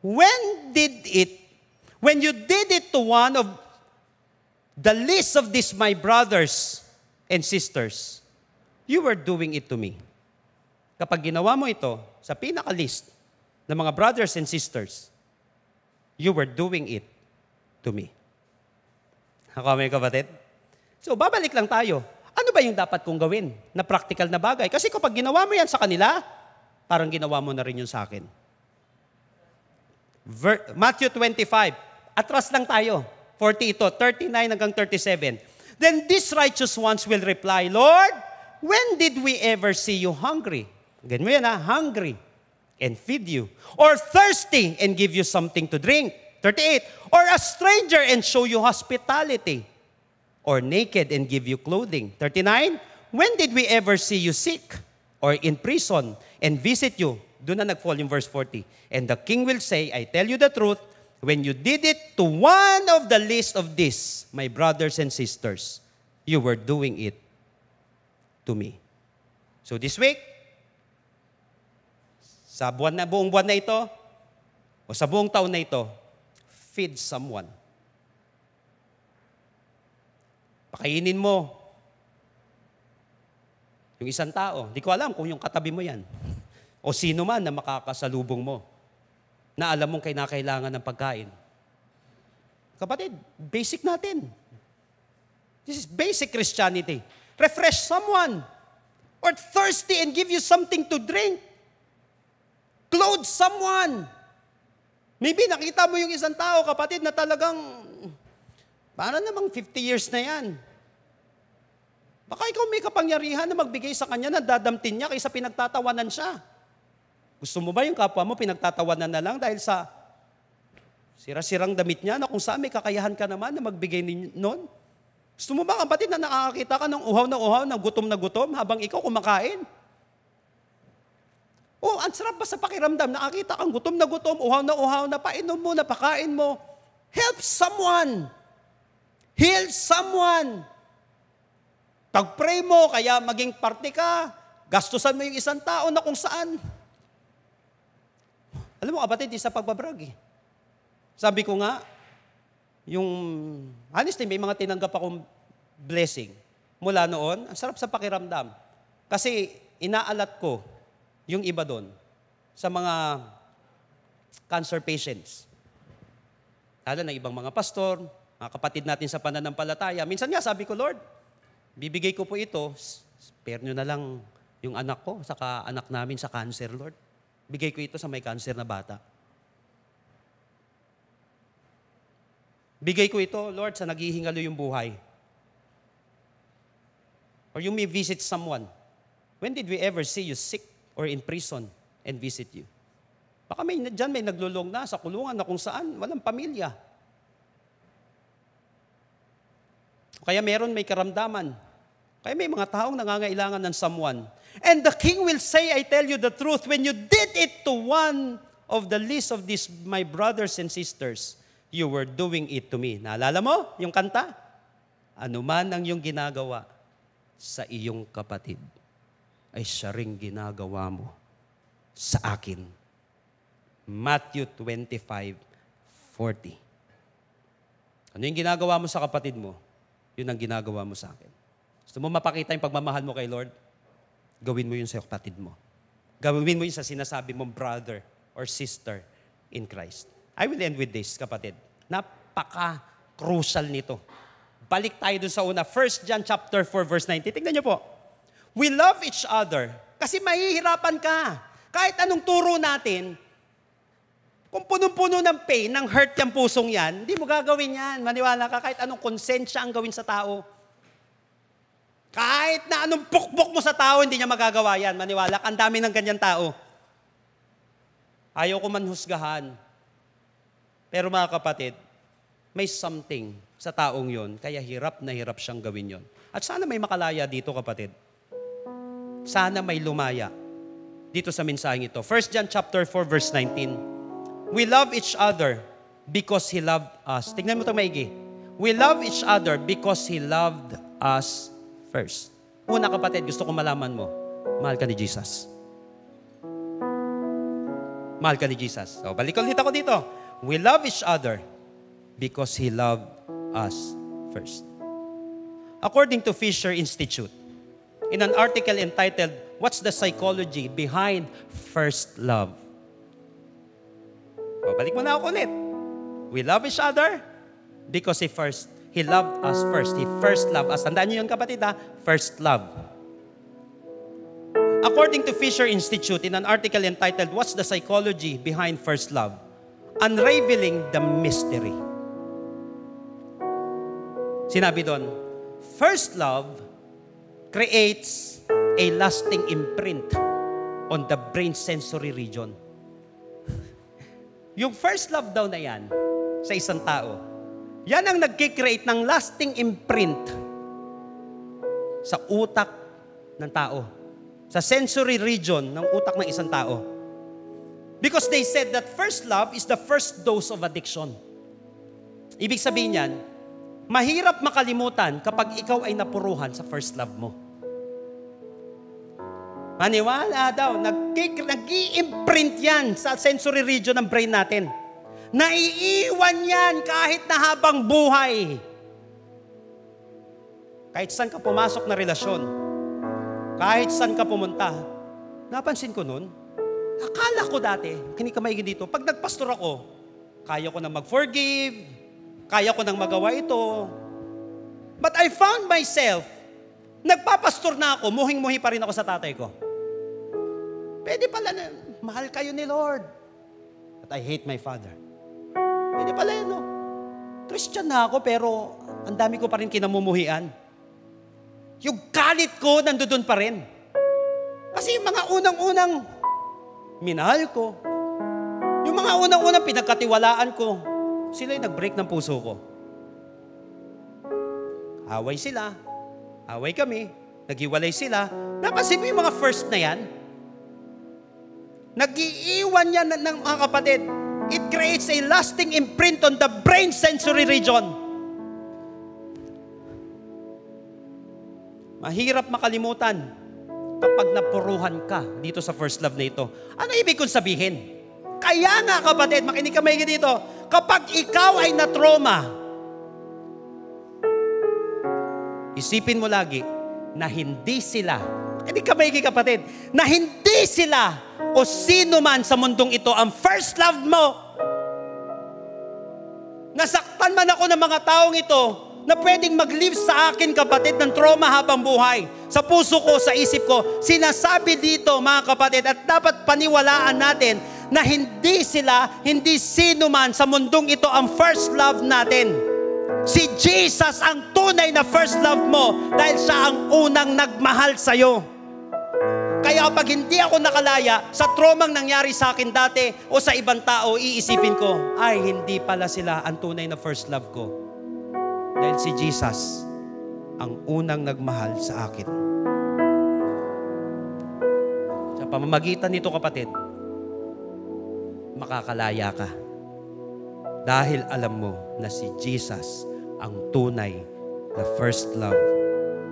When you did it to one of the least of these my brothers and sisters, you were doing it to me. Kapag ginawa mo ito sa pinaka-least ng mga brothers and sisters, you were doing it to me. Ako, may kapatid? So, babalik lang tayo. Ano ba yung dapat kong gawin na practical na bagay? Kasi kapag ginawa mo yan sa kanila, parang ginawa mo na rin yun sa akin. Matthew 25. Atras lang tayo. 40 ito. 39 hanggang 37. Then these righteous ones will reply, Lord, when did we ever see you hungry? Ganyan mo yan, hungry, and feed you. Or thirsty, and give you something to drink. 38. Or a stranger, and show you hospitality. Or naked, and give you clothing. 39. When did we ever see you sick, or in prison, and visit you? Doon na nag-fall yung verse 40. And the king will say, I tell you the truth, when you did it to one of the least of these, my brothers and sisters, you were doing it to me. So this week, sa buong buwan na ito, o sa buong taon na ito, feed someone. Pakainin mo yung isang tao. Di ko alam kung yung katabi mo yan. O sino man na makakasalubong mo na alam mong kailangan ng pagkain. Kapatid, basic natin. This is basic Christianity. Refresh someone. Or thirsty and give you something to drink. Clothe someone. Maybe nakita mo yung isang tao, kapatid, na talagang, para namang 50 years na yan. Baka ikaw may kapangyarihan na magbigay sa kanya na dadamtin niya kaysa pinagtatawanan siya. Gusto mo ba yung kapwa mo pinagtatawanan na lang dahil sa sira-sirang damit niya na kung saan may kakayahan ka naman na magbigay nun? Gusto mo ba, kapatid, na nakakita ka ng uhaw na gutom habang ikaw kumakain? Ang sarap ba sa pakiramdam? Nakakita kang gutom na uhaw na, painom mo, napakain mo. Help someone. Heal someone. Pag-pray mo, kaya maging parte ka, gastusan mo yung isang tao na kung saan. Alam mo, kapatid, sa pagbabrag eh. Sabi ko nga, honestly, may mga tinanggap akong blessing. Mula noon, ang sarap sa pakiramdam. Kasi inaalat ko yung iba doon sa mga cancer patients. Lalo na ibang mga pastor, mga kapatid natin sa pananampalataya. Minsan nga sabi ko, Lord, bibigay ko po ito, spare nyo na lang yung anak ko, saka anak namin sa cancer, Lord. Bigay ko ito sa may cancer na bata. Bigay ko ito, Lord, sa naghihingalo yung buhay. Or you may visit someone. When did we ever see you sick or in prison and visit you? Baka dyan may naglulong na sa kulungan na kung saan walang pamilya. Kaya may karamdaman. Kaya may mga taong nangangailangan ng someone. And the king will say, I tell you the truth, when you did it to one of the least of these my brothers and sisters, you were doing it to me. Naalala mo yung kanta? Ano man ang iyong ginagawa sa iyong kapatid, ay siya ring ginagawa mo sa akin. Matthew 25:40. Ano yung ginagawa mo sa kapatid mo? Yun ang ginagawa mo sa akin. Gusto mo mapakita yung pagmamahal mo kay Lord? Gawin mo yun sa kapatid mo. Gawin mo yun sa sinasabi mong brother or sister in Christ. I will end with this, kapatid. Napaka-crucial nito. balik tayo dun sa una. 1 John chapter 4 verse 19. Tingnan niyo po. We love each other kasi mahihirapan ka. Kahit anong turo natin, kung punong-puno ng pain, ng hurt yung pusong yan, hindi mo gagawin yan. Maniwala ka, kahit anong konsensya ang gawin sa tao. Kahit na anong pukpok mo sa tao, hindi niya magagawa yan. Maniwala ka, ang dami ng ganyan tao. Ayaw ko man husgahan. Pero mga kapatid, may something sa taong yon, kaya hirap na hirap siyang gawin yon. At sana may makalaya dito, kapatid. Sana may lumaya dito sa mensaheng ito. 1 John chapter 4 verse 19. We love each other because He loved us. Tingnan mo ito maigi. We love each other because He loved us first. Una, kapatid, gusto ko malaman mo, mahal ka ni Jesus. Mahal ka ni Jesus. So, balik ulit ako dito. We love each other because He loved us first. According to Fisher Institute, in an article entitled, What's the Psychology Behind First Love? O, balik mo na ako ulit. We love each other because He loved us first. He first loved us. Tandaan niyo yun, kapatid, ha? First love. According to Fisher Institute, in an article entitled, What's the Psychology Behind First Love? Unraveling the Mystery. Sinabi doon, first love creates a lasting imprint on the brain sensory region. Yung first love daw na yan sa isang tao, yan ang nagkikreate ng lasting imprint sa utak ng tao. Sa sensory region ng utak ng isang tao. Because they said that first love is the first dose of addiction. Ibig sabihin yan, mahirap makalimutan kapag ikaw ay napuruhan sa first love mo. Maniwala daw, nag-i-imprint yan sa sensory region ng brain natin. Naiiwan yan kahit na habang buhay. Kahit saan ka pumasok na relasyon, kahit saan ka pumunta. Napansin ko nun, akala ko dati, kinikamay dito, pag nagpastor ako, kaya ko nang mag-forgive, kaya ko nang magawa ito. But I found myself, nagpapastor na ako, muhing-muhi pa rin ako sa tatay ko. Pwede pala na, mahal kayo ni Lord. But I hate my father. Pwede pala yun, no? Christian na ako, pero ang dami ko pa rin kinamumuhian. Yung galit ko, nandoon pa rin. Kasi yung mga unang-unang minahal ko, yung mga unang-unang pinagkatiwalaan ko, sila yung nag-break ng puso ko. Away sila, away kami, naghiwalay sila. Napansin mo yung mga first na yan? Nag-iiwan yan ng mga kapatid. It creates a lasting imprint on the brain sensory region. Mahirap makalimutan kapag napuruhan ka dito sa first love na ito. Ano ibig kong sabihin? Kaya nga, kapatid, makinig ka maigi dito, kapag ikaw ay na-trauma, isipin mo lagi na hindi sila, makinig ka maigi, kapatid, na hindi sila o sino man sa mundong ito ang first love mo. Nasaktan man ako ng mga taong ito na pwedeng mag-live sa akin, kapatid, ng trauma habang buhay. Sa puso ko, sa isip ko, sinasabi dito, mga kapatid, at dapat paniwalaan natin na hindi sila, hindi sino man sa mundong ito ang first love natin. Si Jesus ang tunay na first love mo dahil siya ang unang nagmahal sa'yo. Kaya kapag hindi ako nakalaya sa traumang nangyari sa akin dati o sa ibang tao, iisipin ko, ay, hindi pala sila ang tunay na first love ko. Dahil si Jesus ang unang nagmahal sa akin. Sa pamamagitan nito, kapatid, makakalaya ka. Dahil alam mo na si Jesus ang tunay na first love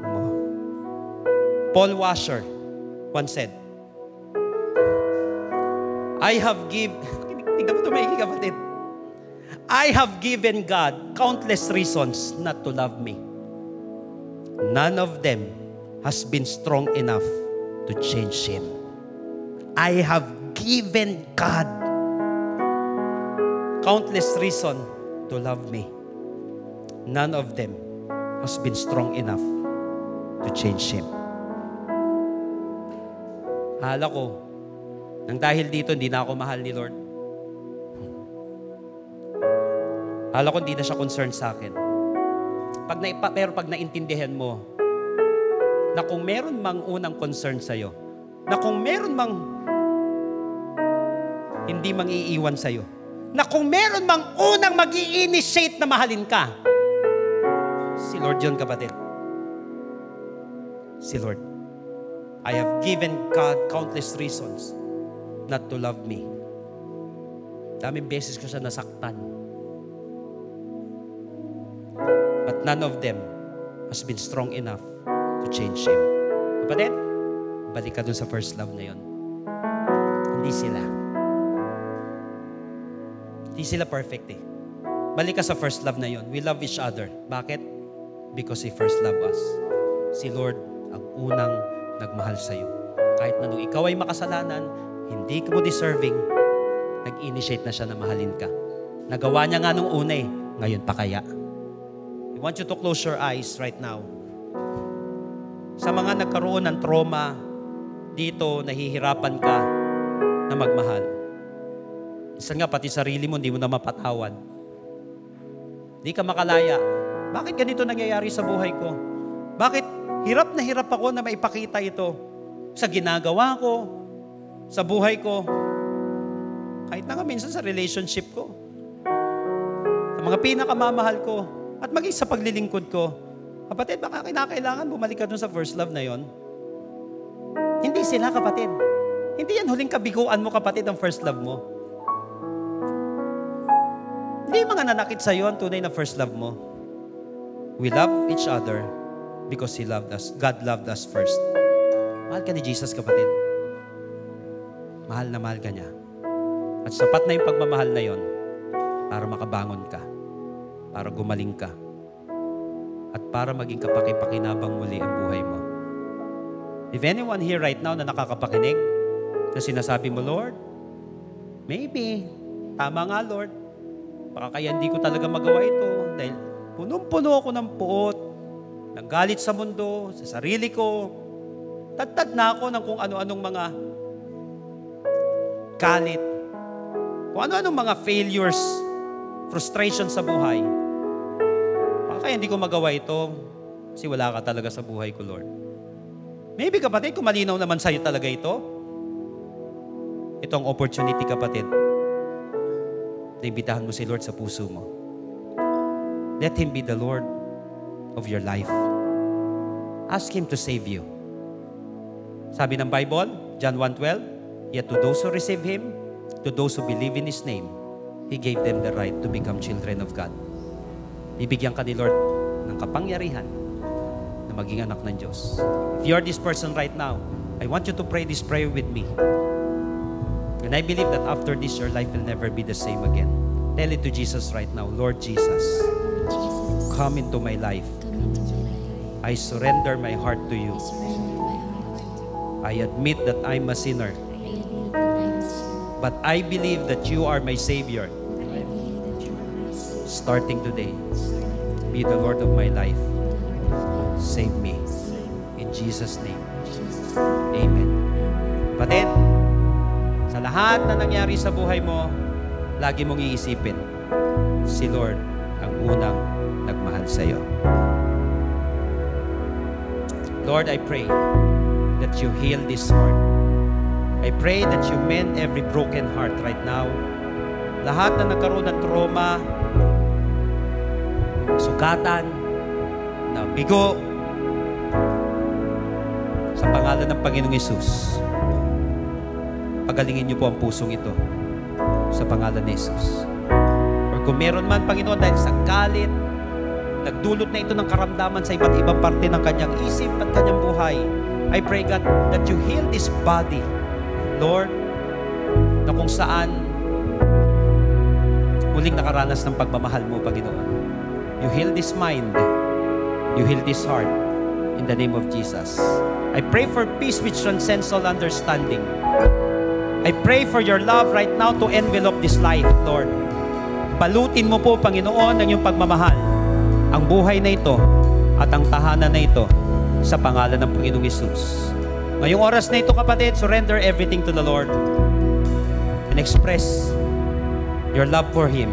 mo. Paul Washer once said, tingnan mo ito, maigi, kapatid. I have given God countless reasons not to love me. None of them has been strong enough to change Him. I have given God countless reasons to love me. None of them has been strong enough to change him. Akala ko, nang dahil dito, hindi na ako mahal ni Lord. Akala ko hindi na siya concerned sa akin. Pero pag naintindihan mo, na kung meron mang unang concern sa'yo, na kung meron mang hindi mang iiwan sa'yo, na kung meron mang unang mag-i-initiate na mahalin ka, si Lord yun, kapatid. Si Lord. I have given God countless reasons not to love me. Daming beses ko siya nasaktan. But none of them has been strong enough to change him. Kapatid, balik ka dun sa first love na yun. Hindi sila. Hindi sila perfect eh. Balik ka sa first love na yun. We love each other. Bakit? Because He first loved us. Si Lord ang unang nagmahal sa'yo. Kahit na nung ikaw ay makasalanan, hindi ka mo deserving, nag-initiate na siya na mahalin ka. Nagawa niya nga nung una eh. Ngayon pa kaya? I want you to close your eyes right now. Sa mga nagkaroon ng trauma, dito nahihirapan ka na magmahal. Isa nga, pati sarili mo, hindi mo na mapatawad. Hindi ka makalaya. Bakit ganito nangyayari sa buhay ko? Bakit hirap na hirap ako na maipakita ito sa ginagawa ko, sa buhay ko, kahit na nga minsan sa relationship ko, sa mga pinakamamahal ko, at maging sa paglilingkod ko. Kapatid, baka kinakailangan bumalik ka dun sa first love na yon. Hindi sila, kapatid. Hindi yan huling kabiguan mo, kapatid, ang first love mo. Hindi mga nanakit sa'yo ang tunay na first love mo. We love each other because He loved us. God loved us first. Mahal ka ni Jesus, kapatid. Mahal na mahal ka niya. At sapat na yung pagmamahal na yon para makabangon ka, para gumaling ka, at para maging kapaki-pakinabang muli ang buhay mo. If anyone here right now na nakakapakinig, na sinasabi mo, Lord, maybe, tama nga, Lord, baka kaya hindi ko talaga magawa ito dahil punong-puno ako ng puot, ng galit sa mundo, sa sarili ko. Tagtad na ako ng kung ano-anong mga galit, kung ano-anong mga failures, frustration sa buhay. Baka kaya hindi ko magawa ito kasi wala ka talaga sa buhay ko, Lord. Maybe, kapatid, kung malinaw naman sa'yo talaga ito, ito ang opportunity, kapatid, na imbitahan mo si Lord sa puso mo. Let Him be the Lord of your life. Ask Him to save you. Sabi ng Bible, John 1:12, yet to those who receive Him, to those who believe in His name, He gave them the right to become children of God. Bibigyan ka ni Lord ng kapangyarihan na maging anak ng Diyos. If you are this person right now, I want you to pray this prayer with me. And I believe that after this, your life will never be the same again. Tell it to Jesus right now. Lord Jesus, come into my life. I surrender my heart to you. I admit that I'm a sinner. But I believe that you are my Savior. Starting today, be the Lord of my life. Save me. In Jesus' name. Amen. Kapatid, sa lahat na nangyari sa buhay mo, lagi mong iisipin, si Lord ang unang nagmahal sa iyo. Lord, I pray that you heal this heart. I pray that you mend every broken heart right now. Lahat na nagkaroon ng trauma, sugatan, na bigo, sa pangalan ng Panginoong Hesus, pagalingin niyo po ang pusong ito sa pangalan ni Hesus. Or kung meron man, Panginoon, dahil sa galit, nagdulot na ito ng karamdaman sa iba't ibang parte ng kanyang isip at kanyang buhay, I pray, God, that you heal this body, Lord, na kung saan muling nakaranas ng pagmamahal mo, Panginoon. You heal this mind. You heal this heart. In the name of Jesus. I pray for peace which transcends all understanding. I pray for your love right now to envelop this life, Lord. Balutin mo po, Panginoon, ng iyong pagmamahal ang buhay na ito, at ang tahanan na ito sa pangalan ng Panginoong Hesus. Ngayong oras na ito, kapatid, surrender everything to the Lord and express your love for Him.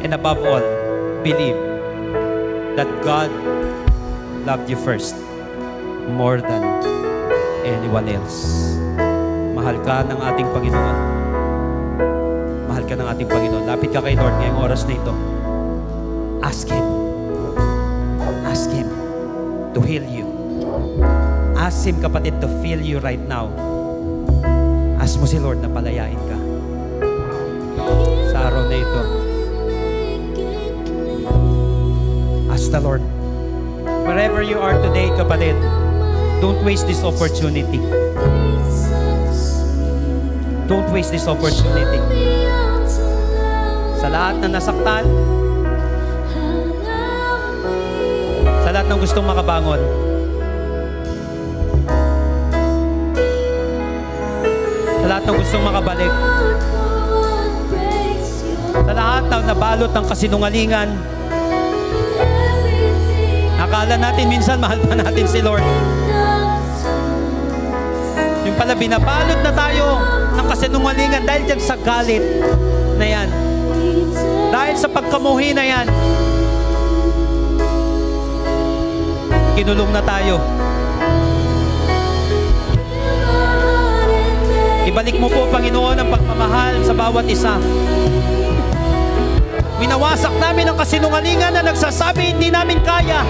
And above all, believe that God loved you first more than anyone else. Mahal ka ng ating Panginoon. Mahal ka ng ating Panginoon. Lapit ka kay Lord ngayong oras na ito. Ask Him. Ask Him to heal you. Ask Him, kapatid, to feel you right now. Ask mo si Lord na palayain ka sa araw na ito. Ask the Lord. Wherever you are today, kapatid, don't waste this opportunity. Don't waste this opportunity. Sa lahat na nasaktan, sa lahat ng gustong makabangon, sa lahat ng gustong makabalik, sa lahat ng nabalot ng kasinungalingan, akala natin minsan mahal pa natin si Lord. Yung pala binabalot na tayo ng kasinungalingan dahil dyan sa galit na yan. Dahil sa pagkamuhi na yan, kinulong na tayo. Ibalik mo po, Panginoon, ang pagmamahal sa bawat isa. Winawasak namin ang kasinungalingan na nagsasabi hindi namin kaya.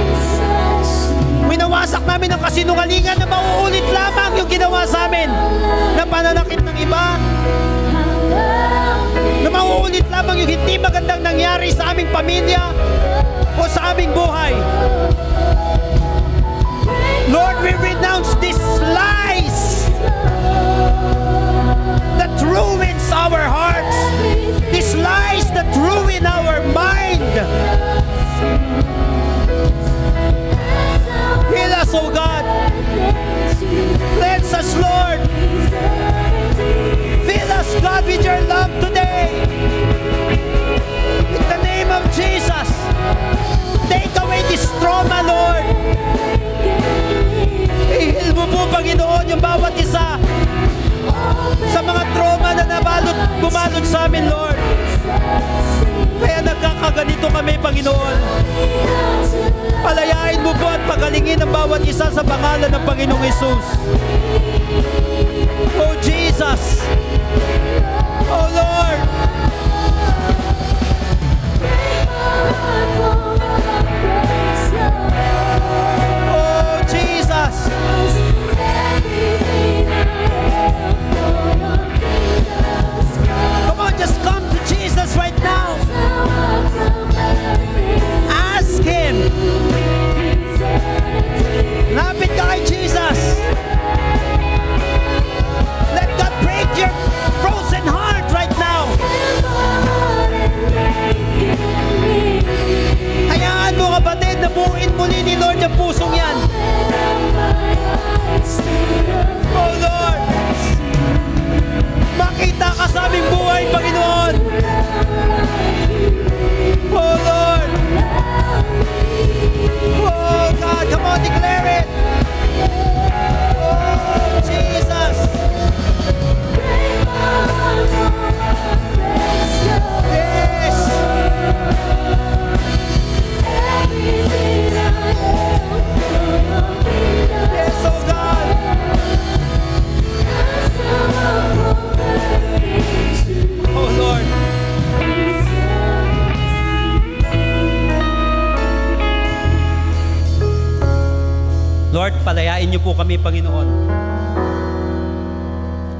Winawasak namin ang kasinungalingan na mauulit lamang yung ginawa sa amin, na pananakit ng iba, na mauulit lamang yung hindi magandang nangyari sa aming pamilya o sa aming buhay. Lord, we renounce these lies that ruins our hearts, these lies that ruin our mind. Heal us, O God. Cleanse us, Lord. Fill us, God, with your love today. In the name of Jesus, take away this trauma, Lord. I-heal mo po, Panginoon, yung bawat isa sa mga trauma na bumalot sa amin, Lord. Kaya nagkakaganito kami, Panginoon. Palayain mo po at pagalingin ang bawat isa sa pangalan ng Panginoong Hesus. Oh, Jesus. Oh, Lord. Oh, Jesus. Come on, just come to Jesus right now. Ask Him. Lapit ka kay Jesus. Let God break your frozen heart right now. Hayaan mo, kapatid, na buuin muli ni Lord yung pusong yan. Oh Lord, makita ka sa aming buhay, Panginoon. Oh Lord. Oh God, come on, declare it. Oh Jesus. Yes. Yes, oh God. Oh Lord. Lord, palayain niyo po kami, Panginoon,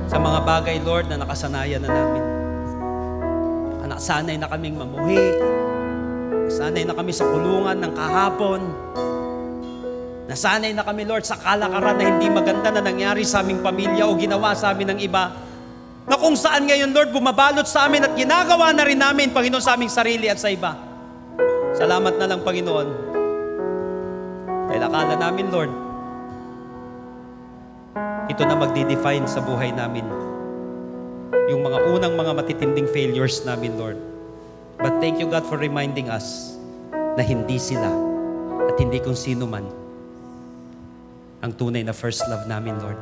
sa mga bagay, Lord, na nakasanayan na namin. Sanay na kaming mamuhi. Sanay na kami sa kulungan ng kahapon. Nasanay na kami, Lord, sa kalakaran na hindi maganda na nangyari sa aming pamilya o ginawa sa amin ng iba. Na kung saan ngayon, Lord, bumabalot sa amin at ginagawa na rin namin, Panginoon, sa aming sarili at sa iba. Salamat na lang, Panginoon. Dahil akala namin, Lord, ito na magdi-define sa buhay namin. Yung mga unang mga matitinding failures namin, Lord. But thank you, God, for reminding us na hindi sila at at hindi kung sino man ang tunay na first love namin, Lord.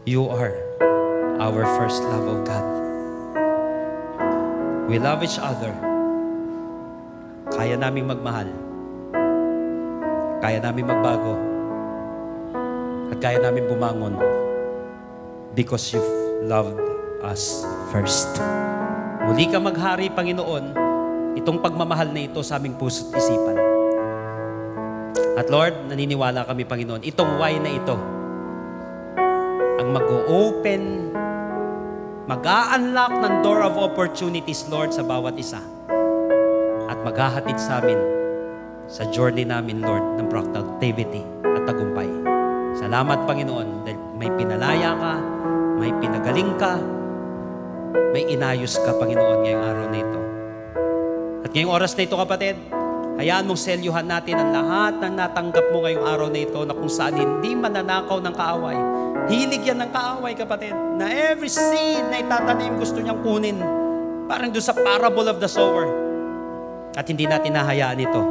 You are our first love, O God. We love each other. Kaya naming magmahal. Kaya naming magbago. At kaya naming bumangon because you've loved us first. Muli ka maghari, Panginoon, itong pagmamahal na ito sa aming puso't isipan. At Lord, naniniwala kami, Panginoon, itong why na ito ang mag-o-open, mag-a-unlock ng door of opportunities, Lord, sa bawat isa. At maghahatid sa amin sa journey namin, Lord, ng productivity at tagumpay. Salamat, Panginoon, dahil may pinalaya ka, may pinagaling ka, may inayos ka, Panginoon, ngayong araw na ito. At ngayong oras na ito, kapatid, hayaan mong selyuhan natin ang lahat ng natanggap mo ngayong araw na ito na kung saan hindi mananakaw ng kaaway. Hilig yan ng kaaway, kapatid, na every seed na itatanim gusto niyang kunin. Parang doon sa parable of the sower. At hindi natin nahayaan ito.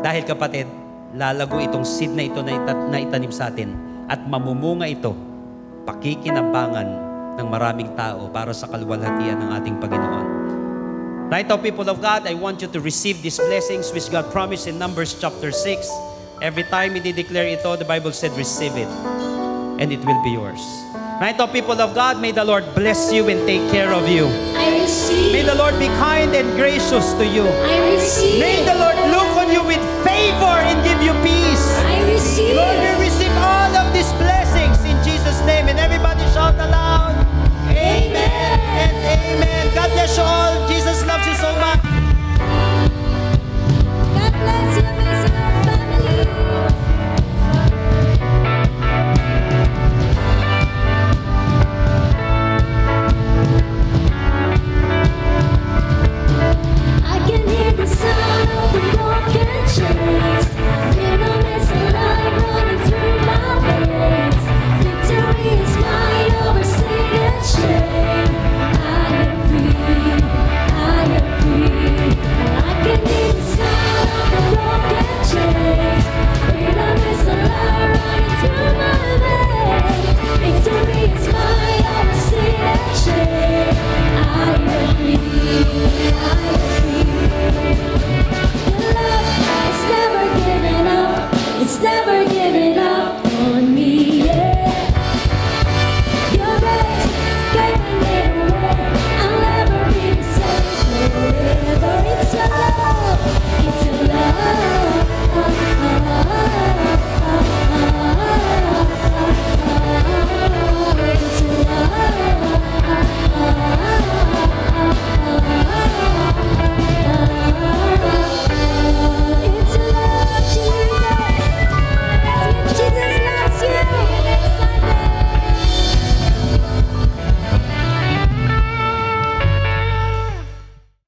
Dahil, kapatid, lalago itong seed na ito na itanim sa atin at mamumunga ito, pakikinambangan ng maraming tao para sa kaluwalhatian ng ating Panginoon. Right now, people of God, I want you to receive these blessings which God promised in Numbers chapter 6. Every time He declare ito, the Bible said, receive it, and it will be yours. Right now, people of God, may the Lord bless you and take care of you. I receive. May the Lord be kind and gracious to you. I receive. May the Lord look on you with favor and give you peace. I receive. Lord, we receive all of these blessings in Jesus' name. And everybody shout aloud, Amen and Amen. God bless you all. Jesus loves you so much. God bless you, Vision family. I can hear the sound of the broken chains. Freedom is alive running through my veins. Victory is mine over sin and shame. I am free, I am free. I can hear the sound of the broken chains. Freedom is alive running through my veins. Victory is mine over sin and shame. I am free, I am free. Your love is never giving up, it's never giving up.